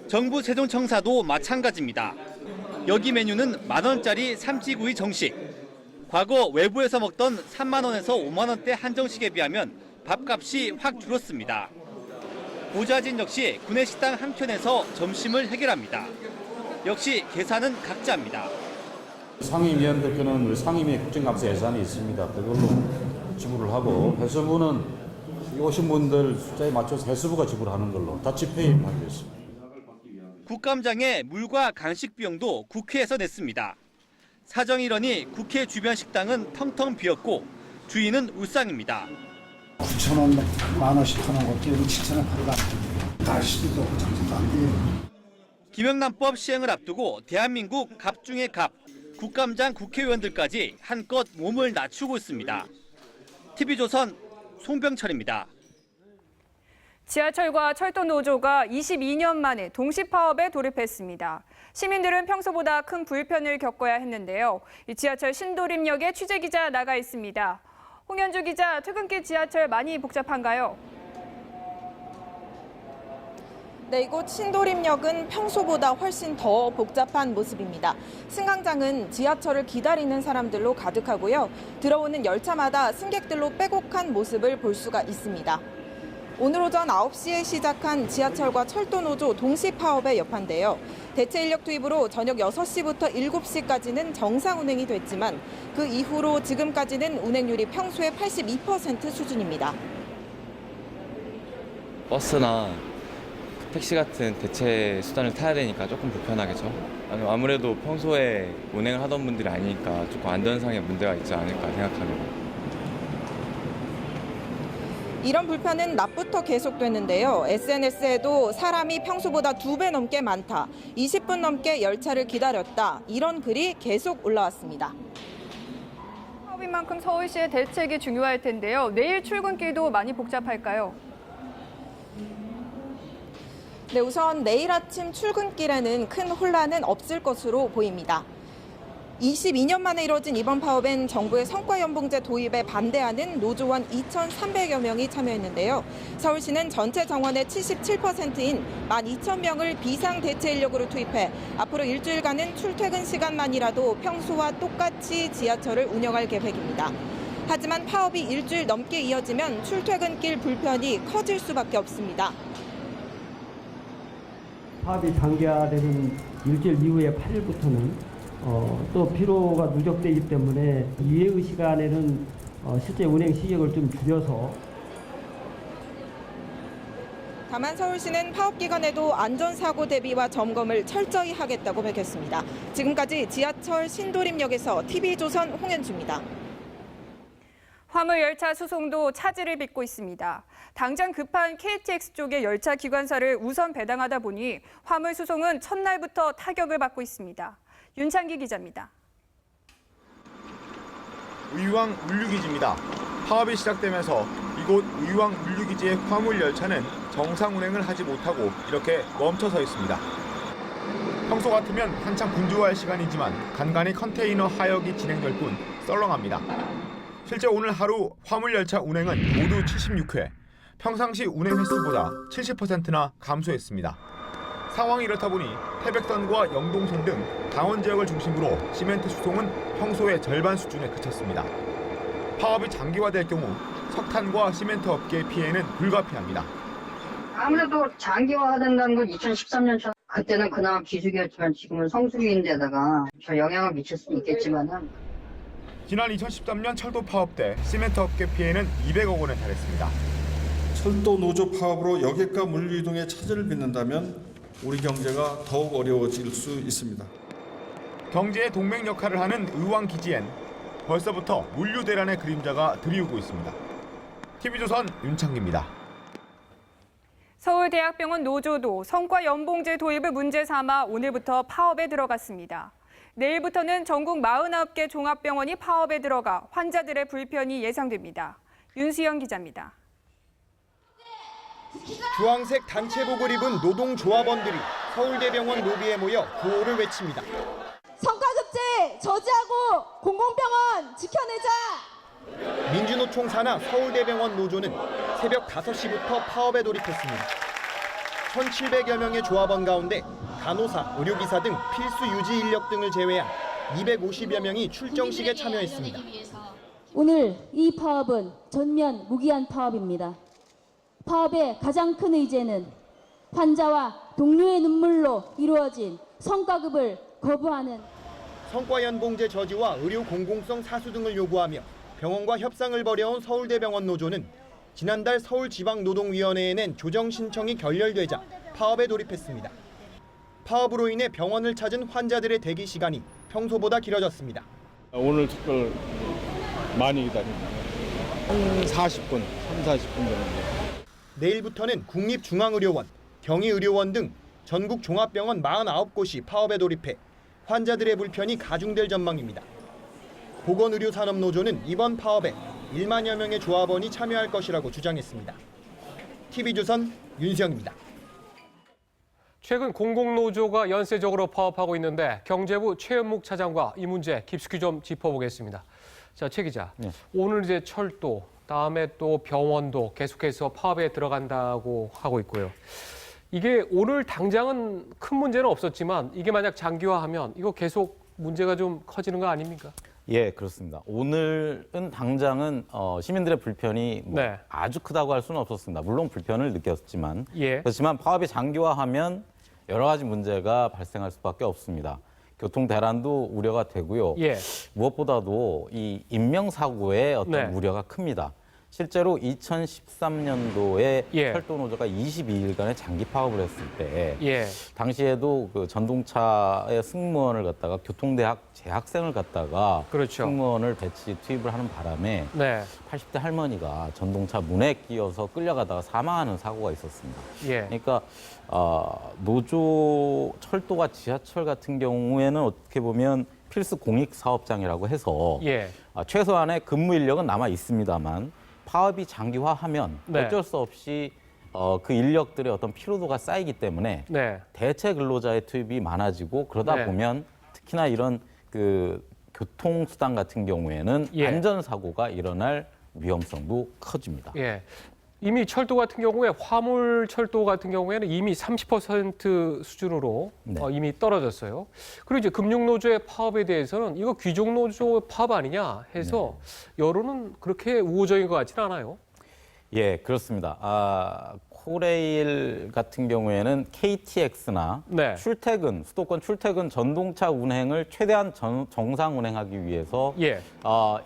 정부 세종청사도 마찬가지입니다. 여기 메뉴는 만원짜리 삼치구이 정식. 과거 외부에서 먹던 3만 원에서 5만 원대 한정식에 비하면 밥값이 확 줄었습니다. 보좌진 역시 구내식당 한켠에서 점심을 해결합니다. 역시 계산은 각자입니다. 상임위원들께는 우리 상임위 국정감사 예산이 있습니다. 그걸로 지불을 하고 회수부는 오신 분들 숫자에 맞춰서 회수부가 지불하는 걸로 자치페이 하겠습니다. 국감장의 물과 간식 비용도 국회에서 냈습니다. 사정이 이러니 국회 주변 식당은 텅텅 비었고 주인은 울상입니다. 9,000원, 10,000원씩 하는 것도 여기 7,000원 하루도 안 됩니다. 날씨도 좋고 장사도 안 돼요. 김영란법 시행을 앞두고 대한민국 갑 중의 갑, 국감장 국회의원들까지 한껏 몸을 낮추고 있습니다. TV조선 송병철입니다. 지하철과 철도 노조가 22년 만에 동시 파업에 돌입했습니다. 시민들은 평소보다 큰 불편을 겪어야 했는데요. 이 지하철 신도림역에 취재기자 나가 있습니다. 홍현주 기자, 퇴근길 지하철 많이 복잡한가요? 네, 이곳 신도림역은 평소보다 훨씬 더 복잡한 모습입니다. 승강장은 지하철을 기다리는 사람들로 가득하고요. 들어오는 열차마다 승객들로 빼곡한 모습을 볼 수가 있습니다. 오늘 오전 9시에 시작한 지하철과 철도 노조 동시 파업의 여파인데요. 대체 인력 투입으로 저녁 6시부터 7시까지는 정상 운행이 됐지만 그 이후로 지금까지는 운행률이 평소의 82% 수준입니다. 버스나 택시 같은 대체 수단을 타야 되니까 조금 불편하겠죠. 아무래도 평소에 운행을 하던 분들이 아니니까 조금 안전상의 문제가 있지 않을까 생각합니다. 이런 불편은 낮부터 계속됐는데요. SNS에도 사람이 평소보다 2배 넘게 많다, 20분 넘게 열차를 기다렸다, 이런 글이 계속 올라왔습니다. 파업인 만큼 서울시의 대책이 중요할 텐데요. 내일 출근길도 많이 복잡할까요? 네, 우선 내일 아침 출근길에는 큰 혼란은 없을 것으로 보입니다. 22년 만에 이뤄진 이번 파업엔 정부의 성과연봉제 도입에 반대하는 노조원 2,300여 명이 참여했는데요. 서울시는 전체 정원의 77%인 12,000명을 비상대체 인력으로 투입해 앞으로 일주일간은 출퇴근 시간만이라도 평소와 똑같이 지하철을 운영할 계획입니다. 하지만 파업이 일주일 넘게 이어지면 출퇴근길 불편이 커질 수밖에 없습니다. 파업이 장기화되는 일주일 이후에 8일부터는 또 피로가 누적되기 때문에 이외의 시간에는 실제 운행 시격을 좀 줄여서. 다만 서울시는 파업 기간에도 안전사고 대비와 점검을 철저히 하겠다고 밝혔습니다. 지금까지 지하철 신도림역에서 TV조선 홍현주입니다. 화물열차 수송도 차질을 빚고 있습니다. 당장 급한 KTX 쪽의 열차 기관사를 우선 배당하다 보니 화물 수송은 첫날부터 타격을 받고 있습니다. 윤창기 기자입니다. 의왕 물류기지입니다. 파업이 시작되면서 이곳 의왕 물류기지의 화물 열차는 정상 운행을 하지 못하고 이렇게 멈춰서 있습니다. 평소 같으면 한창 분주할 시간이지만 간간히 컨테이너 하역이 진행될 뿐 썰렁합니다. 실제 오늘 하루 화물 열차 운행은 모두 76회, 평상시 운행 횟수보다 70%나 감소했습니다. 상황이 이렇다 보니 태백선과 영동선 등 강원 지역을 중심으로 시멘트 수송은 평소의 절반 수준에 그쳤습니다. 파업이 장기화될 경우 석탄과 시멘트 업계의 피해는 불가피합니다. 아무래도 장기화된다는 건 2013년 전 그때는 그나마 비수기였지만 지금은 성수기인데다가 저 영향을 미칠 수는 있겠지만은 지난 2013년 철도 파업 때 시멘트 업계 피해는 200억 원에 달했습니다. 철도 노조 파업으로 여객과 물류 이동에 차질을 빚는다면 우리 경제가 더욱 어려워질 수 있습니다. 경제의 동맹 역할을 하는 의왕 기지엔 벌써부터 물류 대란의 그림자가 드리우고 있습니다. TV조선 윤창기입니다. 서울대학병원 노조도 성과연봉제 도입을 문제 삼아 오늘부터 파업에 들어갔습니다. 내일부터는 전국 49개 종합병원이 파업에 들어가 환자들의 불편이 예상됩니다. 윤수영 기자입니다. 주황색 단체복을 입은 노동조합원들이 서울대병원 로비에 모여 구호를 외칩니다. 성과급제 저지하고 공공병원 지켜내자! 민주노총 산하 서울대병원 노조는 새벽 5시부터 파업에 돌입했습니다. 1,700여 명의 조합원 가운데 간호사, 의료기사 등 필수 유지 인력 등을 제외한 250여 명이 출정식에 참여했습니다. 오늘 이 파업은 전면 무기한 파업입니다. 파업의 가장 큰 의제는 환자와 동료의 눈물로 이루어진 성과급을 거부하는 성과연봉제 저지와 의료 공공성 사수 등을 요구하며 병원과 협상을 벌여온 서울대병원 노조는 지난달 서울지방노동위원회에 낸 조정 신청이 결렬되자 파업에 돌입했습니다. 파업으로 인해 병원을 찾은 환자들의 대기 시간이 평소보다 길어졌습니다. 오늘 특별 많이 기다립니다. 한 40분 정도. 내일부터는 국립중앙의료원, 경희의료원 등 전국 종합병원 49곳이 파업에 돌입해 환자들의 불편이 가중될 전망입니다. 보건의료산업노조는 이번 파업에 1만여 명의 조합원이 참여할 것이라고 주장했습니다. TV조선 윤수영입니다. 최근 공공노조가 연쇄적으로 파업하고 있는데 경제부 최현묵 차장과 이 문제 깊숙이 좀 짚어보겠습니다. 자, 최 기자. 네. 오늘 이제 철도, 다음에 또 병원도 계속해서 파업에 들어간다고 하고 있고요. 이게 오늘 당장은 큰 문제는 없었지만 이게 만약 장기화하면 이거 계속 문제가 좀 커지는 거 아닙니까? 예, 그렇습니다. 오늘은 당장은 시민들의 불편이 네. 아주 크다고 할 수는 없었습니다. 물론 불편을 느꼈지만 예. 그렇지만 파업이 장기화하면 여러 가지 문제가 발생할 수밖에 없습니다. 교통 대란도 우려가 되고요. 예. 무엇보다도 이 인명사고의 어떤 네. 우려가 큽니다. 실제로 2013년도에 예. 철도노조가 22일간의 장기 파업을 했을 때 예. 당시에도 그 전동차의 승무원을 갖다가 교통대학 재학생을 갖다가 그렇죠. 승무원을 배치 투입을 하는 바람에 네. 80대 할머니가 전동차 문에 끼어서 끌려가다가 사망하는 사고가 있었습니다. 예. 그러니까 노조, 철도가 지하철 같은 경우에는 어떻게 보면 필수 공익 사업장이라고 해서 예. 최소한의 근무 인력은 남아 있습니다만 파업이 장기화하면 네. 어쩔 수 없이 그 인력들의 어떤 피로도가 쌓이기 때문에 네. 대체 근로자의 투입이 많아지고 그러다 네. 보면 특히나 이런 그 교통수단 같은 경우에는 예. 안전사고가 일어날 위험성도 커집니다. 예. 이미 철도 같은 경우에 화물 철도 같은 경우에는 이미 30% 수준으로 네. 이미 떨어졌어요. 그리고 이제 금융노조의 파업에 대해서는 이거 귀족노조 파업 아니냐 해서 여론은 그렇게 우호적인 것 같지는 않아요. 예, 그렇습니다. 코레일 같은 경우에는 KTX나 네. 출퇴근, 수도권 출퇴근 전동차 운행을 최대한 정상 운행하기 위해서 예.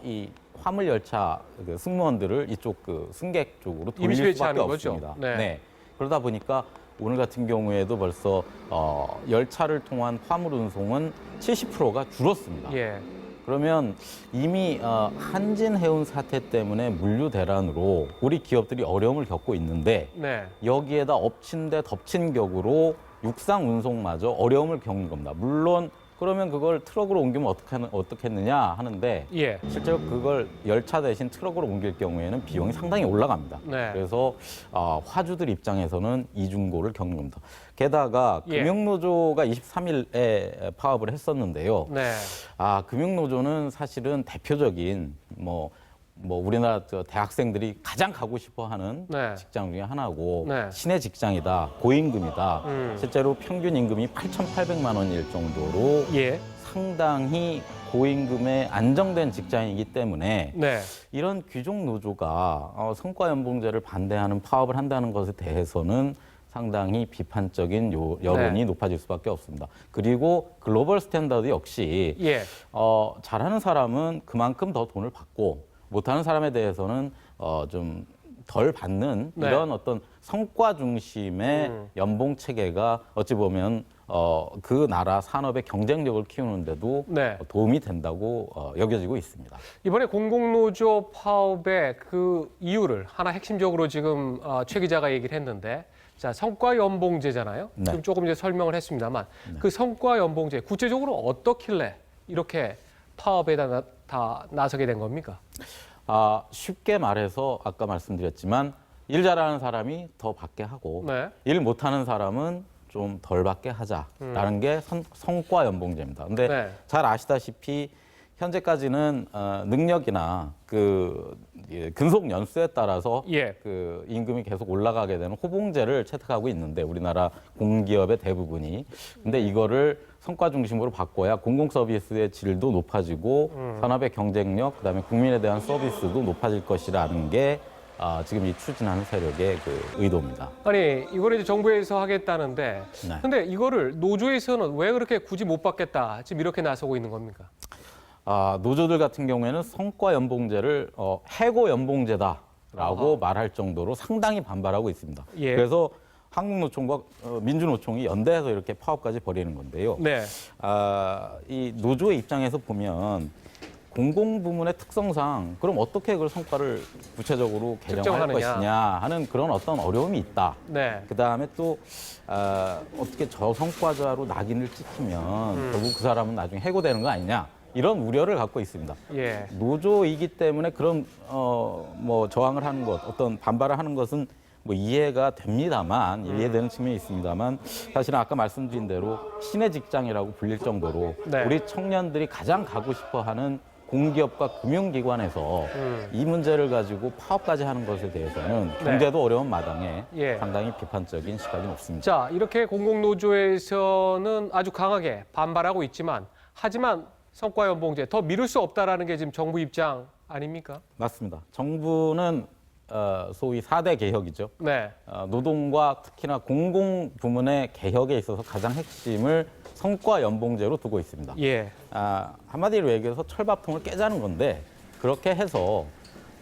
이 화물 열차 그 승무원들을 이쪽 그 승객 쪽으로 돌릴 임시 수밖에 배치하는 거죠. 없습니다. 네. 그러다 보니까 오늘 같은 경우에도 벌써 열차를 통한 화물 운송은 70%가 줄었습니다. 예. 그러면 이미 한진해운 사태 때문에 물류 대란으로 우리 기업들이 어려움을 겪고 있는데 네. 여기에다 엎친 데 덮친 격으로 육상 운송마저 어려움을 겪는 겁니다. 물론 그러면 그걸 트럭으로 옮기면 어떻겠느냐 하는데 예. 실제로 그걸 열차 대신 트럭으로 옮길 경우에는 비용이 상당히 올라갑니다. 네. 그래서 화주들 입장에서는 이중고를 겪는 겁니다. 게다가 예. 금융노조가 23일에 파업을 했었는데요. 네. 금융노조는 사실은 대표적인 우리나라 대학생들이 가장 가고 싶어하는 네. 직장 중에 하나고 네. 신의 직장이다, 고임금이다. 실제로 평균 임금이 8,800만 원일 정도로 예. 상당히 고임금에 안정된 직장이기 때문에 네. 이런 귀족 노조가 성과연봉제를 반대하는 파업을 한다는 것에 대해서는 상당히 비판적인 여론이 네. 높아질 수밖에 없습니다. 그리고 글로벌 스탠다드 역시 예. 잘하는 사람은 그만큼 더 돈을 받고 못하는 사람에 대해서는 좀 덜 받는 네. 이런 어떤 성과 중심의 연봉 체계가 어찌 보면 그 나라 산업의 경쟁력을 키우는데도 네. 도움이 된다고 여겨지고 있습니다. 이번에 공공노조 파업의 그 이유를 하나 핵심적으로 지금 최 기자가 얘기를 했는데, 자, 성과연봉제잖아요. 네. 지금 조금 이제 설명을 했습니다만 그 성과연봉제 구체적으로 어떻길래 이렇게 파업에 다 나서게 된 겁니까? 쉽게 말해서 아까 말씀드렸지만 일 잘하는 사람이 더 받게 하고 네. 일 못하는 사람은 좀 덜 받게 하자라는 게 성과연봉제입니다. 근데 네. 잘 아시다시피 현재까지는 능력이나 근속 연수에 따라서 예. 그 임금이 계속 올라가게 되는 호봉제를 채택하고 있는데 우리나라 공기업의 대부분이 근데 이거를 성과 중심으로 바꿔야 공공 서비스의 질도 높아지고 산업의 경쟁력 그다음에 국민에 대한 서비스도 높아질 것이라는 게 지금 이 추진하는 세력의 그 의도입니다. 아니, 이거를 이제 정부에서 하겠다는데, 네. 근데 이거를 노조에서는 왜 그렇게 굳이 못 받겠다, 지금 이렇게 나서고 있는 겁니까? 노조들 같은 경우에는 성과 연봉제를 해고 연봉제다라고 말할 정도로 상당히 반발하고 있습니다. 예. 그래서 한국노총과 민주노총이 연대해서 이렇게 파업까지 벌이는 건데요. 네. 이 노조의 입장에서 보면 공공부문의 특성상 그럼 어떻게 그 성과를 구체적으로 개정할 측정하느냐. 것이냐 하는 그런 어떤 어려움이 있다. 네. 그다음에 또 어떻게 저성과자로 낙인을 찍히면 결국 그 사람은 나중에 해고되는 거 아니냐. 이런 우려를 갖고 있습니다. 예. 노조이기 때문에 그런 뭐 저항을 하는 것, 어떤 반발을 하는 것은 뭐 이해가 됩니다만 이해되는 측면이 있습니다만 사실은 아까 말씀드린 대로 신의 직장이라고 불릴 정도로 네. 우리 청년들이 가장 가고 싶어하는 공기업과 금융기관에서 이 문제를 가지고 파업까지 하는 것에 대해서는 네. 경제도 어려운 마당에 예. 상당히 비판적인 시각이 높습니다. 자, 이렇게 공공노조에서는 아주 강하게 반발하고 있지만 하지만 성과연봉제 더 미룰 수 없다라는 게 지금 정부 입장 아닙니까? 맞습니다. 정부는 소위 4대 개혁이죠. 네. 노동과 특히나 공공부문의 개혁에 있어서 가장 핵심을 성과연봉제로 두고 있습니다. 예. 한마디로 얘기해서 철밥통을 깨자는 건데 그렇게 해서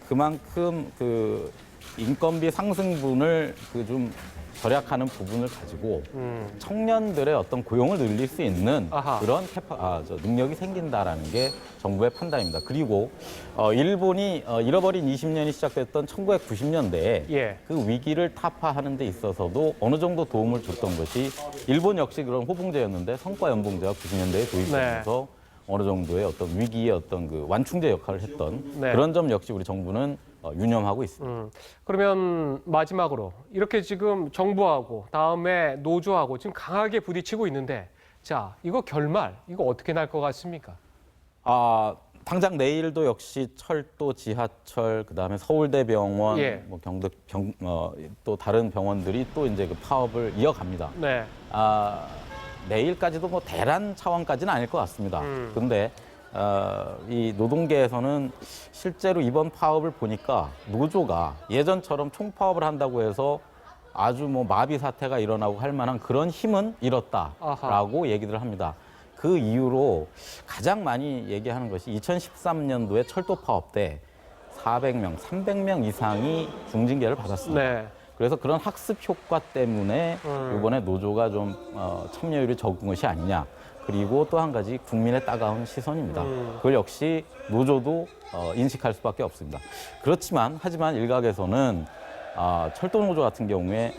그만큼 그 인건비 상승분을 좀 절약하는 부분을 가지고 청년들의 어떤 고용을 늘릴 수 있는 그런 능력이 생긴다라는 게 정부의 판단입니다. 그리고 일본이 잃어버린 20년이 시작됐던 1990년대에 예. 그 위기를 타파하는 데 있어서도 어느 정도 도움을 줬던 것이 일본 역시 그런 호봉제였는데 성과연봉제가 90년대에 도입되면서 어느 정도의 어떤 위기의 어떤 그 완충제 역할을 했던 그런 점 역시 우리 정부는 유념하고 있습니다. 그러면 마지막으로 이렇게 지금 정부하고 다음에 노조하고 지금 강하게 부딪히고 있는데 자, 이거 결말 이거 어떻게 날 것 같습니까? 당장 내일도 역시 철도, 지하철, 그다음에 서울대병원, 예. 뭐 경북 또 다른 병원들이 또 이제 그 파업을 이어갑니다. 네. 내일까지도 뭐 대란 차원까지는 아닐 것 같습니다. 근데 이 노동계에서는 실제로 이번 파업을 보니까 노조가 예전처럼 총파업을 한다고 해서 아주 뭐 마비 사태가 일어나고 할 만한 그런 힘은 잃었다라고 얘기를 합니다. 그 이유로 가장 많이 얘기하는 것이 2013년도에 철도 파업 때 400명, 300명 이상이 중징계를 받았습니다. 네. 그래서 그런 학습 효과 때문에 이번에 노조가 좀 참여율이 적은 것이 아니냐. 그리고 또 한 가지 국민의 따가운 시선입니다. 그걸 역시 노조도 인식할 수밖에 없습니다. 하지만 일각에서는 철도 노조 같은 경우에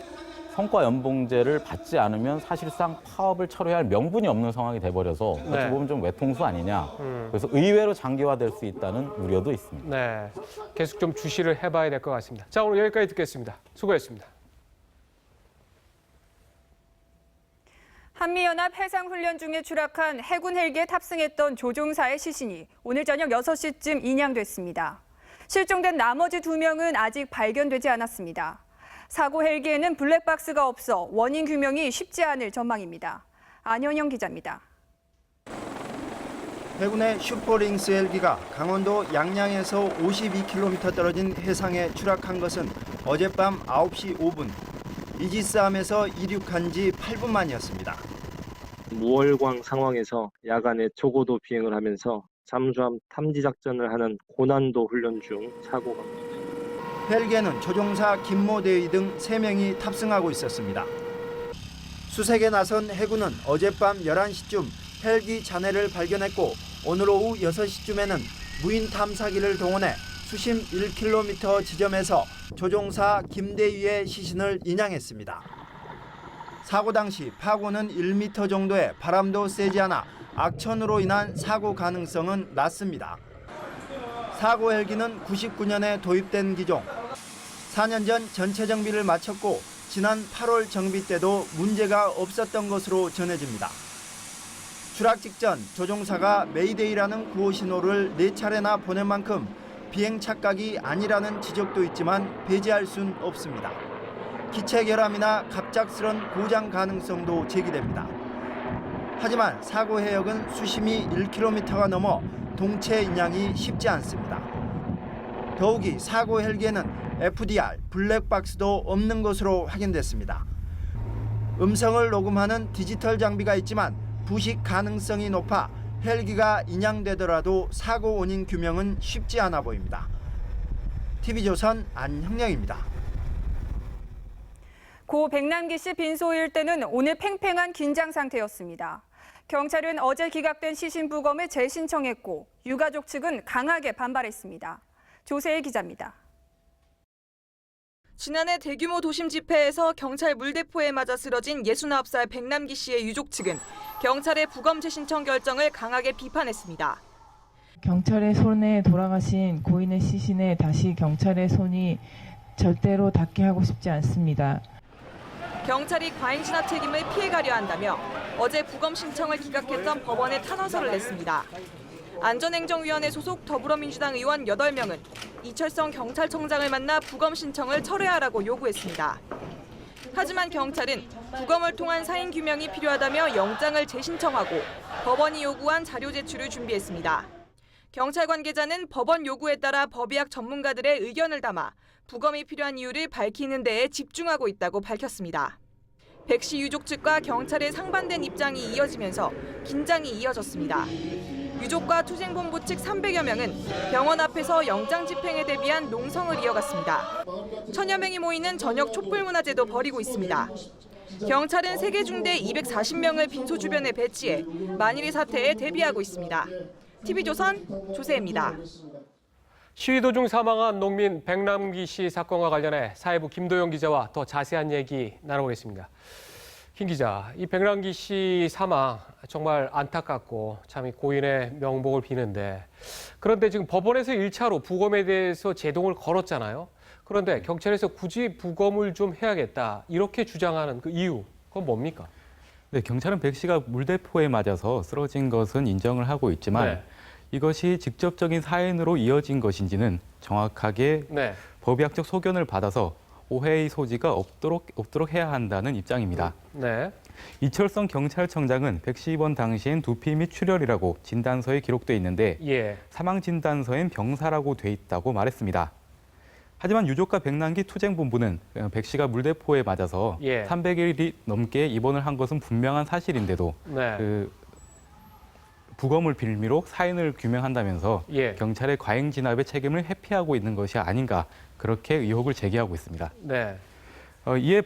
성과연봉제를 받지 않으면 사실상 파업을 철회할 할 명분이 없는 상황이 돼버려서 어찌 보면 좀 외통수 아니냐. 그래서 의외로 장기화될 수 있다는 우려도 있습니다. 네, 계속 좀 주시를 해봐야 될 것 같습니다. 자, 오늘 여기까지 듣겠습니다. 수고했습니다. 한미연합 해상훈련 중에 추락한 해군 헬기에 탑승했던 조종사의 시신이 오늘 저녁 6시쯤 인양됐습니다. 실종된 나머지 2명은 아직 발견되지 않았습니다. 사고 헬기에는 블랙박스가 없어 원인 규명이 쉽지 않을 전망입니다. 안현영 기자입니다. 해군의 슈퍼링스 헬기가 강원도 양양에서 52km 떨어진 해상에 추락한 것은 어젯밤 9시 5분. 이지스함에서 이륙한 지 8분 만이었습니다. 무월광 상황에서 야간에 초고도 비행을 하면서 잠수함 탐지 작전을 하는 고난도 훈련 중 사고가. 헬기에는 조종사 김모대위 등 3명이 탑승하고 있었습니다. 수색에 나선 해군은 어젯밤 11시쯤 헬기 잔해를 발견했고 오늘 오후 6시쯤에는 무인 탐사기를 동원해 수심 1km 지점에서 조종사 김대위의 시신을 인양했습니다. 사고 당시 파고는 1m 정도의 바람도 세지 않아 악천후로 인한 사고 가능성은 낮습니다. 사고 헬기는 99년에 도입된 기종. 4년 전 전체 정비를 마쳤고 지난 8월 정비 때도 문제가 없었던 것으로 전해집니다. 추락 직전 조종사가 메이데이라는 구호 신호를 4차례나 보낸 만큼 비행 착각이 아니라는 지적도 있지만 배제할 순 없습니다. 기체 결함이나 갑작스런 고장 가능성도 제기됩니다. 하지만 사고 해역은 수심이 1km가 넘어 동체 인양이 쉽지 않습니다. 더욱이 사고 헬기에는 FDR, 블랙박스도 없는 것으로 확인됐습니다. 음성을 녹음하는 디지털 장비가 있지만 부식 가능성이 높아 헬기가 인양되더라도 사고 원인 규명은 쉽지 않아 보입니다. TV조선 안형령입니다. 고 백남기 씨 빈소 일대는 오늘 팽팽한 긴장 상태였습니다. 경찰은 어제 기각된 시신 부검을 재신청했고 유가족 측은 강하게 반발했습니다. 조세희 기자입니다. 지난해 대규모 도심 집회에서 경찰 물대포에 맞아 쓰러진 69살 백남기 씨의 유족 측은 경찰의 부검 재신청 결정을 강하게 비판했습니다. 경찰의 손에 돌아가신 고인의 시신에 다시 경찰의 손이 절대로 닿게 하고 싶지 않습니다. 경찰이 과잉 진압 책임을 피해가려 한다며 어제 부검 신청을 기각했던 법원에 탄원서를 냈습니다. 안전행정위원회 소속 더불어민주당 의원 8명은 이철성 경찰청장을 만나 부검 신청을 철회하라고 요구했습니다. 하지만 경찰은 부검을 통한 사인 규명이 필요하다며 영장을 재신청하고 법원이 요구한 자료 제출을 준비했습니다. 경찰 관계자는 법원 요구에 따라 법의학 전문가들의 의견을 담아 부검이 필요한 이유를 밝히는 데에 집중하고 있다고 밝혔습니다. 백 씨 유족 측과 경찰의 상반된 입장이 이어지면서 긴장이 이어졌습니다. 유족과 투쟁본부 측 300여 명은 병원 앞에서 영장 집행에 대비한 농성을 이어갔습니다. 천여 명이 모이는 저녁 촛불문화제도 벌이고 있습니다. 경찰은 세계중대 240명을 빈소 주변에 배치해 만일의 사태에 대비하고 있습니다. TV조선 조세입니다. 시위 도중 사망한 농민 백남기 씨 사건과 관련해 사회부 김도영 기자와 더 자세한 얘기 나눠보겠습니다. 김 기자, 이 백남기 씨 사망 정말 안타깝고 참 고인의 명복을 비는데, 그런데 지금 법원에서 1차로 부검에 대해서 제동을 걸었잖아요. 그런데 경찰에서 굳이 부검을 좀 해야겠다 이렇게 주장하는 그 이유, 그건 뭡니까? 네, 경찰은 백 씨가 물대포에 맞아서 쓰러진 것은 인정을 하고 있지만 네. 이것이 직접적인 사인으로 이어진 것인지는 정확하게 법의학적 소견을 받아서 오해의 소지가 없도록 해야 한다는 입장입니다. 네. 이철성 경찰청장은 백 씨 입원 당시엔 두피 및 출혈이라고 진단서에 기록돼 있는데 사망 진단서엔 병사라고 돼 있다고 말했습니다. 하지만 유족과 백남기 투쟁본부는 백 씨가 물대포에 맞아서 300일이 넘게 입원을 한 것은 분명한 사실인데도 부검을 빌미로 사인을 규명한다면서 경찰의 과잉 진압의 책임을 회피하고 있는 것이 아닌가, 그렇게 의혹을 제기하고 있습니다. 네. 이에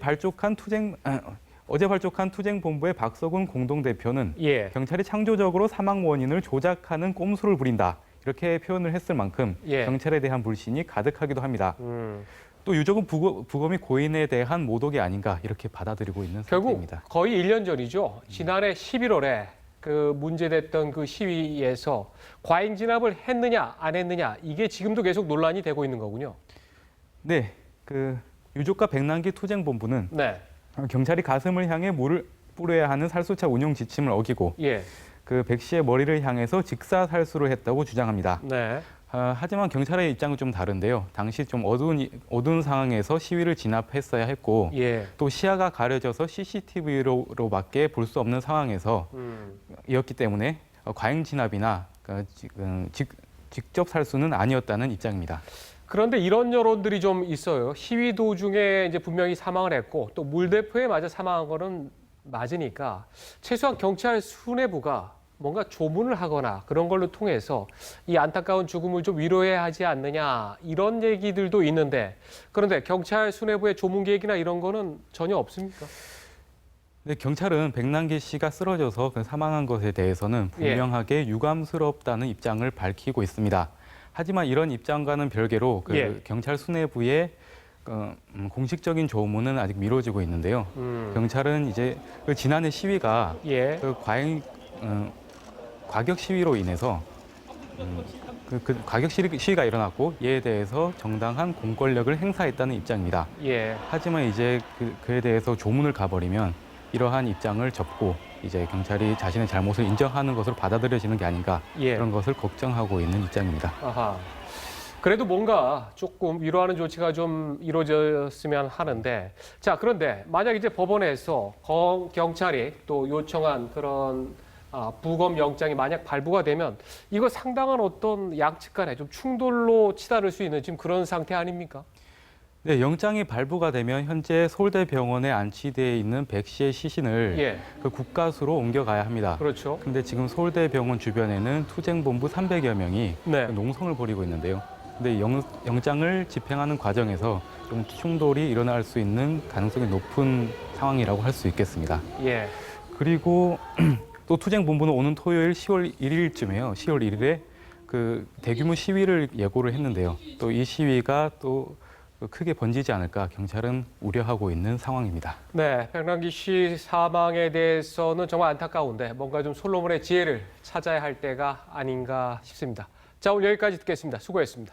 어제 발족한 투쟁본부의 박서군 공동대표는 경찰이 창조적으로 사망 원인을 조작하는 꼼수를 부린다, 이렇게 표현을 했을 만큼 경찰에 대한 불신이 가득하기도 합니다. 또 유족은 부검이 고인에 대한 모독이 아닌가, 이렇게 받아들이고 있는 상태입니다. 결국 거의 1년 전이죠. 지난해 11월에 그 문제됐던 그 시위에서 과잉 진압을 했느냐 안 했느냐, 이게 지금도 계속 논란이 되고 있는 거군요. 네, 그 유족과 백남기 투쟁본부는 경찰이 가슴을 향해 물을 뿌려야 하는 살수차 운용 지침을 어기고 그 백 씨의 머리를 향해서 직사살수를 했다고 주장합니다. 하지만 경찰의 입장은 좀 다른데요. 당시 좀 어두운 상황에서 시위를 진압했어야 했고 또 시야가 가려져서 CCTV로밖에 볼 수 없는 상황에서 이었기 때문에 과잉 진압이나 직접 살수는 아니었다는 입장입니다. 그런데 이런 여론들이 좀 있어요. 시위 도중에 이제 분명히 사망을 했고 또 물대포에 맞아 사망한 거는 맞으니까 최소한 경찰 수뇌부가 뭔가 조문을 하거나 그런 걸로 통해서 이 안타까운 죽음을 좀 위로해야 하지 않느냐, 이런 얘기들도 있는데, 그런데 경찰 수뇌부의 조문 계획이나 이런 거는 전혀 없습니까? 네, 경찰은 백남기 씨가 쓰러져서 사망한 것에 대해서는 분명하게 유감스럽다는 입장을 밝히고 있습니다. 하지만 이런 입장과는 별개로 경찰 수뇌부의 공식적인 조문은 아직 미뤄지고 있는데요. 경찰은 이제 그 지난해 시위가 그 과격 시위로 인해서 과격 시위가 일어났고 이에 대해서 정당한 공권력을 행사했다는 입장입니다. 하지만 이제 그에 대해서 조문을 가버리면 이러한 입장을 접고 이제 경찰이 자신의 잘못을 인정하는 것으로 받아들여지는 게 아닌가, 그런 것을 걱정하고 있는 입장입니다. 아하. 그래도 뭔가 조금 위로하는 조치가 좀 이루어졌으면 하는데, 자, 그런데 만약 이제 법원에서 경찰이 또 요청한 그런 부검 영장이 만약 발부가 되면 이거 상당한 어떤 양측 간에 좀 충돌로 치달을 수 있는 지금 그런 상태 아닙니까? 네, 영장이 발부가 되면 현재 서울대병원에 안치되어 있는 백 씨의 시신을 그 국가수로 옮겨가야 합니다. 그렇죠. 그런데 지금 서울대병원 주변에는 투쟁본부 300여 명이 농성을 벌이고 있는데요. 근데 영장을 집행하는 과정에서 좀 충돌이 일어날 수 있는 가능성이 높은 상황이라고 할 수 있겠습니다. 예. 그리고 또 투쟁본부는 오는 토요일 10월 1일쯤에요. 10월 1일에 그 대규모 시위를 예고를 했는데요. 또 이 시위가 또 크게 번지지 않을까 경찰은 우려하고 있는 상황입니다. 네, 백남기 씨 사망에 대해서는 정말 안타까운데 뭔가 좀 솔로몬의 지혜를 찾아야 할 때가 아닌가 싶습니다. 자, 오늘 여기까지 듣겠습니다. 수고했습니다.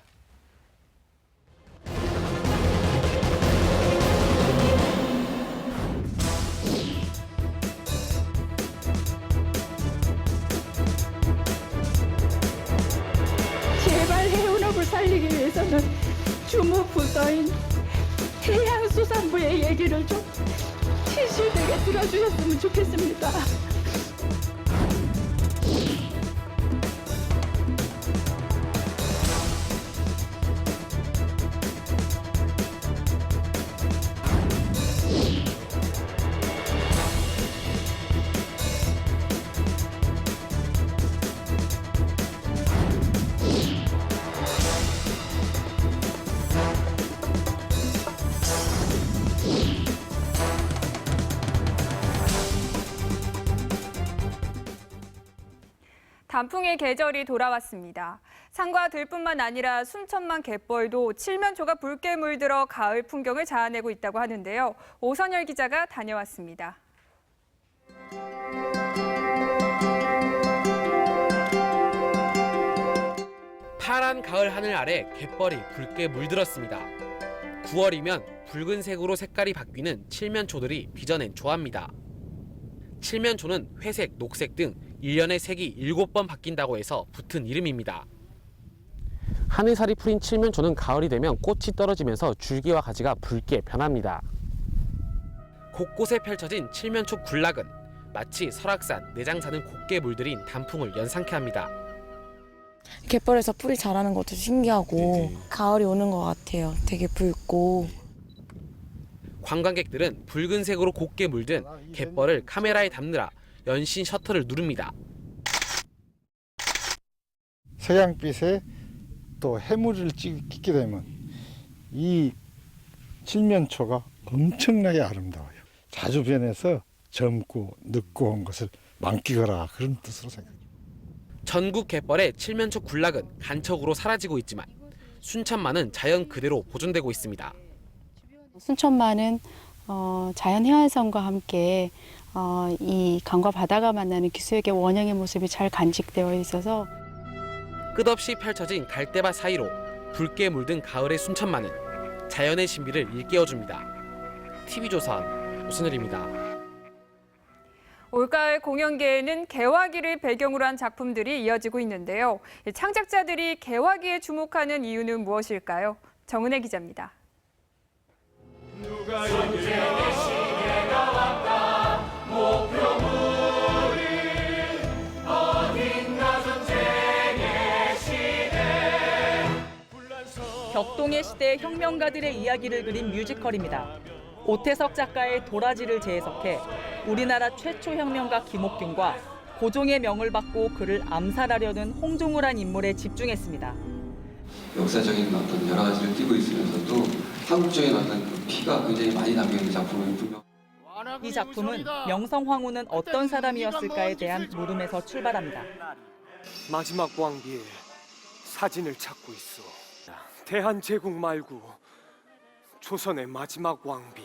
제발 해운업을 살리기 위해서는 주무부서인 해양수산부의 얘기를 좀 신실되게 들어주셨으면 좋겠습니다. 단풍의 계절이 돌아왔습니다. 산과 들뿐만 아니라 순천만 갯벌도 칠면초가 붉게 물들어 가을 풍경을 자아내고 있다고 하는데요. 오선열 기자가 다녀왔습니다. 파란 가을 하늘 아래 갯벌이 붉게 물들었습니다. 9월이면 붉은색으로 색깔이 바뀌는 칠면초들이 빚어낸 조화입니다. 칠면초는 회색, 녹색 등 1년에 색이 7번 바뀐다고 해서 붙은 이름입니다. 하늘살이 풀린 칠면초는 가을이 되면 꽃이 떨어지면서 줄기와 가지가 붉게 변합니다. 곳곳에 펼쳐진 칠면초 군락은 마치 설악산, 내장산을 곱게 물들인 단풍을 연상케 합니다. 갯벌에서 풀이 자라는 것도 신기하고 가을이 오는 것 같아요. 되게 붉고. 관광객들은 붉은색으로 곱게 물든 갯벌을 카메라에 담느라 연신 셔터를 누릅니다. 서양빛에 또 해물을 찍게 되면 이 칠면초가 엄청나게 아름다워요. 자주 변해서 젊고 늙고 온 것을 만끽하라 그런 뜻으로 생각해요. 전국 갯벌의 칠면초 군락은 간척으로 사라지고 있지만 순천만은 자연 그대로 보존되고 있습니다. 순천만은 자연 해안선과 함께 이 강과 바다가 만나는 기수역의 원형의 모습이 잘 간직되어 있어서 끝없이 펼쳐진 갈대밭 사이로 붉게 물든 가을의 순천만은 자연의 신비를 일깨워줍니다. TV조선 오선열입니다. 올가을 공연계에는 개화기를 배경으로 한 작품들이 이어지고 있는데요. 창작자들이 개화기에 주목하는 이유는 무엇일까요? 정은혜 기자입니다. 누가 전쟁의 시계가 왔다 목표물이 어딘가 전쟁의 시대. 격동의 시대 혁명가들의 이야기를 그린 뮤지컬입니다. 오태석 작가의 도라지를 재해석해 우리나라 최초 혁명가 김옥균과 고종의 명을 받고 그를 암살하려는 홍종우란 인물에 집중했습니다. 역사적인 어떤 여러 가지를 띄고 있으면서도 한국적인 어떤 그 피가 굉장히 많이 담겨 있는 작품을 분명. 이 작품은 명성황후는 어떤 사람이었을까에 대한 물음에서 출발합니다. 마지막 왕비의 사진을 찾고 있어. 대한제국 말고 조선의 마지막 왕비.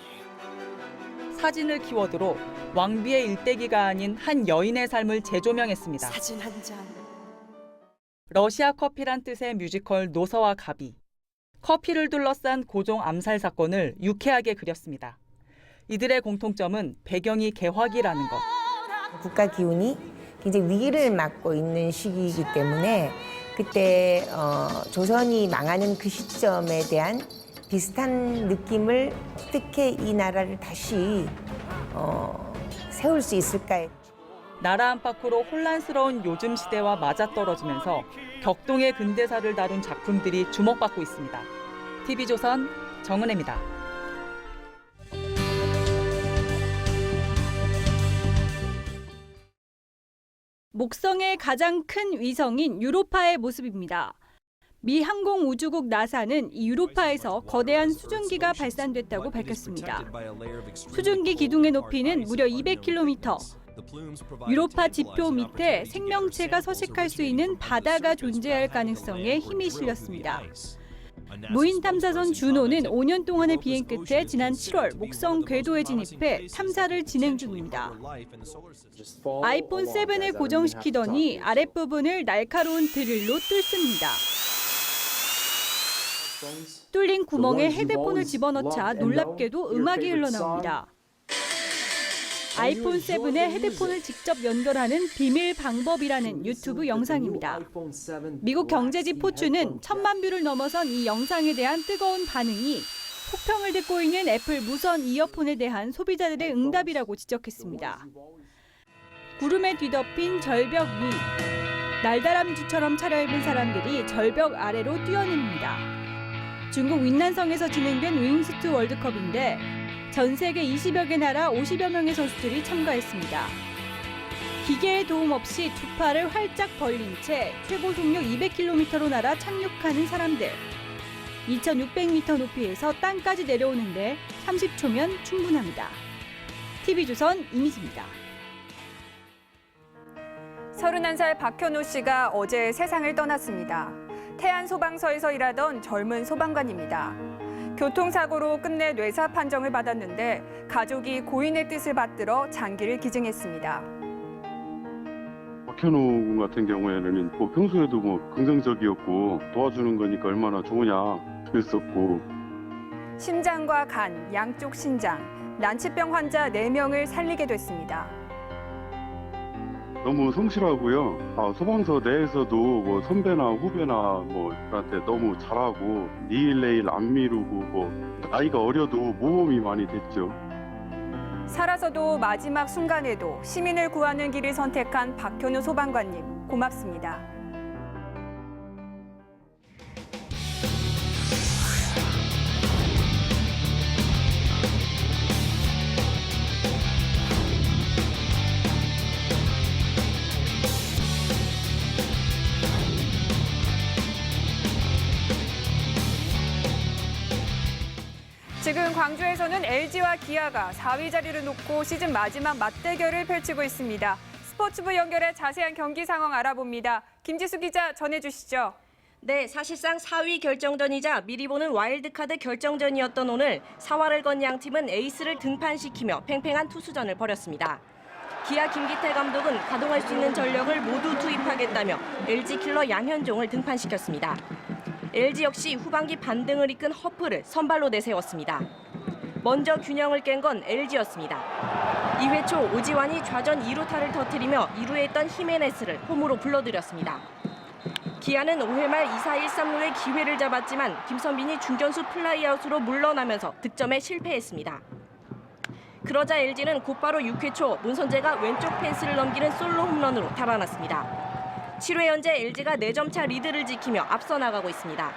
사진을 키워드로 왕비의 일대기가 아닌 한 여인의 삶을 재조명했습니다. 사진 한 장. 러시아 커피란 뜻의 뮤지컬 노서와 가비. 커피를 둘러싼 고종 암살 사건을 유쾌하게 그렸습니다. 이들의 공통점은 배경이 개화기라는 것. 국가 기운이 굉장히 위기를 맞고 있는 시기이기 때문에 그때 조선이 망하는 그 시점에 대한 비슷한 느낌을 어떻게 이 나라를 다시 세울 수 있을까. 나라 안팎으로 혼란스러운 요즘 시대와 맞아떨어지면서 격동의 근대사를 다룬 작품들이 주목받고 있습니다. TV조선 정은혜입니다. 목성의 가장 큰 위성인 유로파의 모습입니다. 미 항공우주국 나사는 이 유로파에서 거대한 수증기가 발산됐다고 밝혔습니다. 수증기 기둥의 높이는 무려 200km. 유로파 지표 밑에 생명체가 서식할 수 있는 바다가 존재할 가능성에 힘이 실렸습니다. 무인 탐사선 주노는 5년 동안의 비행 끝에 지난 7월 목성 궤도에 진입해 탐사를 진행 중입니다. 아이폰 7을 고정시키더니 아랫부분을 날카로운 드릴로 뚫습니다. 뚫린 구멍에 헤드폰을 집어넣자 놀랍게도 음악이 흘러나옵니다. 아이폰 7에 헤드폰을 직접 연결하는 비밀 방법이라는 유튜브 영상입니다. 미국 경제지 포춘은 1000만 뷰를 넘어선 이 영상에 대한 뜨거운 반응이 혹평을 듣고 있는 애플 무선 이어폰에 대한 소비자들의 응답이라고 지적했습니다. 구름에 뒤덮인 절벽 위, 날다람쥐처럼 차려입은 사람들이 절벽 아래로 뛰어냅니다. 중국 윈난성에서 진행된 윙스트 월드컵인데 전 세계 20여 개 나라 50여 명의 선수들이 참가했습니다. 기계의 도움 없이 두 팔을 활짝 벌린 채 최고 속력 200km로 날아 착륙하는 사람들. 2600m 높이에서 땅까지 내려오는데 30초면 충분합니다. TV조선 이미지입니다. 31살 박현우 씨가 어제 세상을 떠났습니다. 태안소방서에서 일하던 젊은 소방관입니다. 교통사고로 끝내 뇌사 판정을 받았는데 가족이 고인의 뜻을 받들어 장기를 기증했습니다. 박현우 군 같은 경우에는 평소에도 긍정적이었고 도와주는 거니까 얼마나 좋으냐 그랬었고, 심장과 간, 양쪽 신장, 난치병 환자 4명을 살리게 됐습니다. 너무 성실하고요. 소방서 내에서도 선배나 후배나 저한테 너무 잘하고 니일 내일 안 미루고 나이가 어려도 모험이 많이 됐죠. 살아서도 마지막 순간에도 시민을 구하는 길을 선택한 박현우 소방관님, 고맙습니다. 지금 광주에서는 LG와 기아가 4위 자리를 놓고 시즌 마지막 맞대결을 펼치고 있습니다. 스포츠부 연결해 자세한 경기 상황 알아봅니다. 김지수 기자 전해주시죠. 네, 사실상 4위 결정전이자 미리 보는 와일드카드 결정전이었던 오늘 사활을 건 양팀은 에이스를 등판시키며 팽팽한 투수전을 벌였습니다. 기아 김기태 감독은 가동할 수 있는 전력을 모두 투입하겠다며 LG 킬러 양현종을 등판시켰습니다. LG 역시 후반기 반등을 이끈 허프를 선발로 내세웠습니다. 먼저 균형을 깬 건 LG였습니다. 2회 초 오지환이 좌전 2루타를 터뜨리며 2루에 있던 히메네스를 홈으로 불러들였습니다. 기아는 5회 말 2사 1-3루의 기회를 잡았지만 김선빈이 중견수 플라이아웃으로 물러나면서 득점에 실패했습니다. 그러자 LG는 곧바로 6회 초 문선재가 왼쪽 펜스를 넘기는 솔로 홈런으로 달아났습니다. 7회 현재 LG가 4점 차 리드를 지키며 앞서 나가고 있습니다.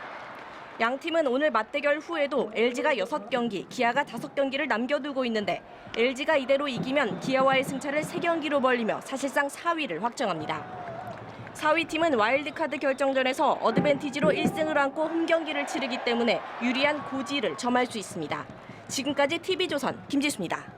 양 팀은 오늘 맞대결 후에도 LG가 6경기, 기아가 5경기를 남겨두고 있는데 LG가 이대로 이기면 기아와의 승차를 3경기로 벌리며 사실상 4위를 확정합니다. 4위 팀은 와일드카드 결정전에서 어드밴티지로 1승을 안고 홈경기를 치르기 때문에 유리한 고지를 점할 수 있습니다. 지금까지 TV조선 김지수입니다.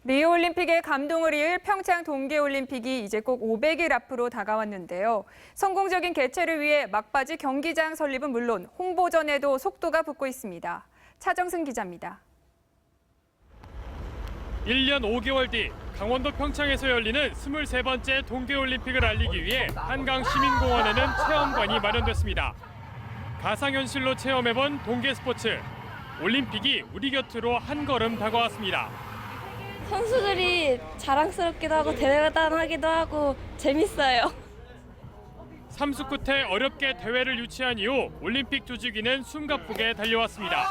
리우올림픽의 감동을 이을 평창 동계올림픽이 이제 꼭 500일 앞으로 다가왔는데요. 성공적인 개최를 위해 막바지 경기장 설립은 물론 홍보전에도 속도가 붙고 있습니다. 차정승 기자입니다. 1년 5개월 뒤 강원도 평창에서 열리는 23번째 동계올림픽을 알리기 위해 한강시민공원에는 체험관이 마련됐습니다. 가상현실로 체험해본 동계스포츠. 올림픽이 우리 곁으로 한 걸음 다가왔습니다. 선수들이 자랑스럽기도 하고 대단하기도 하고 재밌어요. 3수 끝에 어렵게 대회를 유치한 이후 올림픽 조직위는 숨가쁘게 달려왔습니다.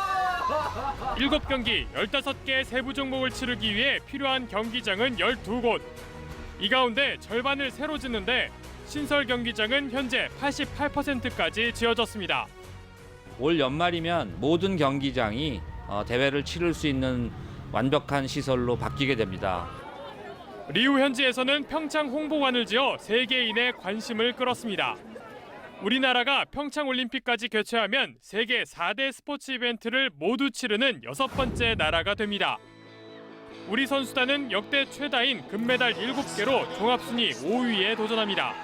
7경기 15개의 세부 종목을 치르기 위해 필요한 경기장은 12곳. 이 가운데 절반을 새로 짓는데 신설 경기장은 현재 88%까지 지어졌습니다. 올 연말이면 모든 경기장이 대회를 치를 수 있는 완벽한 시설로 바뀌게 됩니다. 리우 현지에서는 평창 홍보관을 지어 세계인의 관심을 끌었습니다. 우리나라가 평창올림픽까지 개최하면 세계 4대 스포츠 이벤트를 모두 치르는 6번째 나라가 됩니다. 우리 선수단은 역대 최다인 금메달 7개로 종합순위 5위에 도전합니다.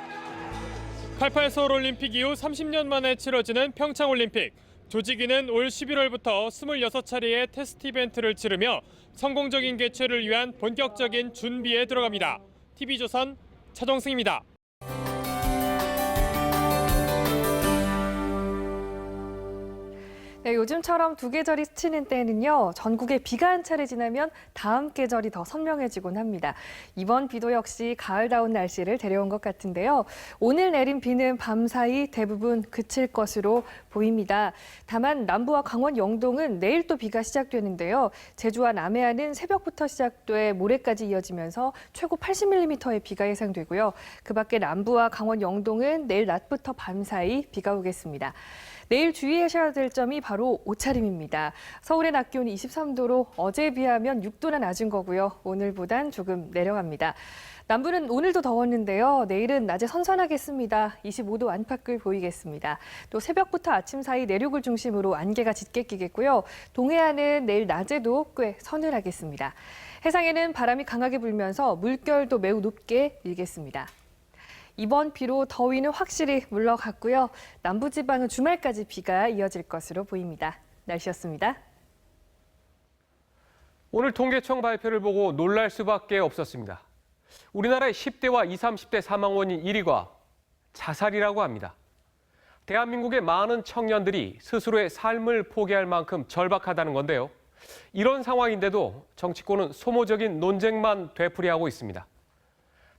88 서울올림픽 이후 30년 만에 치러지는 평창올림픽. 조직위는 올 11월부터 26차례의 테스트 이벤트를 치르며 성공적인 개최를 위한 본격적인 준비에 들어갑니다. TV조선 차정승입니다. 네, 요즘처럼 두 계절이 스치는 때에는요, 전국에 비가 한 차례 지나면 다음 계절이 더 선명해지곤 합니다. 이번 비도 역시 가을다운 날씨를 데려온 것 같은데요. 오늘 내린 비는 밤사이 대부분 그칠 것으로 보입니다. 다만 남부와 강원 영동은 내일 또 비가 시작되는데요. 제주와 남해안은 새벽부터 시작돼 모레까지 이어지면서 최고 80mm의 비가 예상되고요. 그 밖에 남부와 강원 영동은 내일 낮부터 밤사이 비가 오겠습니다. 내일 주의하셔야 될 점이 바로 옷차림입니다. 서울의 낮 기온이 23도로 어제에 비하면 6도나 낮은 거고요. 오늘보단 조금 내려갑니다. 남부는 오늘도 더웠는데요. 내일은 낮에 선선하겠습니다. 25도 안팎을 보이겠습니다. 또 새벽부터 아침 사이 내륙을 중심으로 안개가 짙게 끼겠고요. 동해안은 내일 낮에도 꽤 서늘하겠습니다. 해상에는 바람이 강하게 불면서 물결도 매우 높게 일겠습니다. 이번 비로 더위는 확실히 물러갔고요. 남부지방은 주말까지 비가 이어질 것으로 보입니다. 날씨였습니다. 오늘 통계청 발표를 보고 놀랄 수밖에 없었습니다. 우리나라의 10대와 20, 30대 사망 원인 1위가 자살이라고 합니다. 대한민국의 많은 청년들이 스스로의 삶을 포기할 만큼 절박하다는 건데요. 이런 상황인데도 정치권은 소모적인 논쟁만 되풀이하고 있습니다.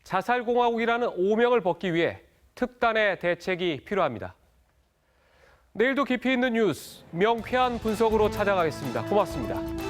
자살공화국이라는 오명을 벗기 위해 특단의 대책이 필요합니다. 내일도 깊이 있는 뉴스, 명쾌한 분석으로 찾아가겠습니다. 고맙습니다.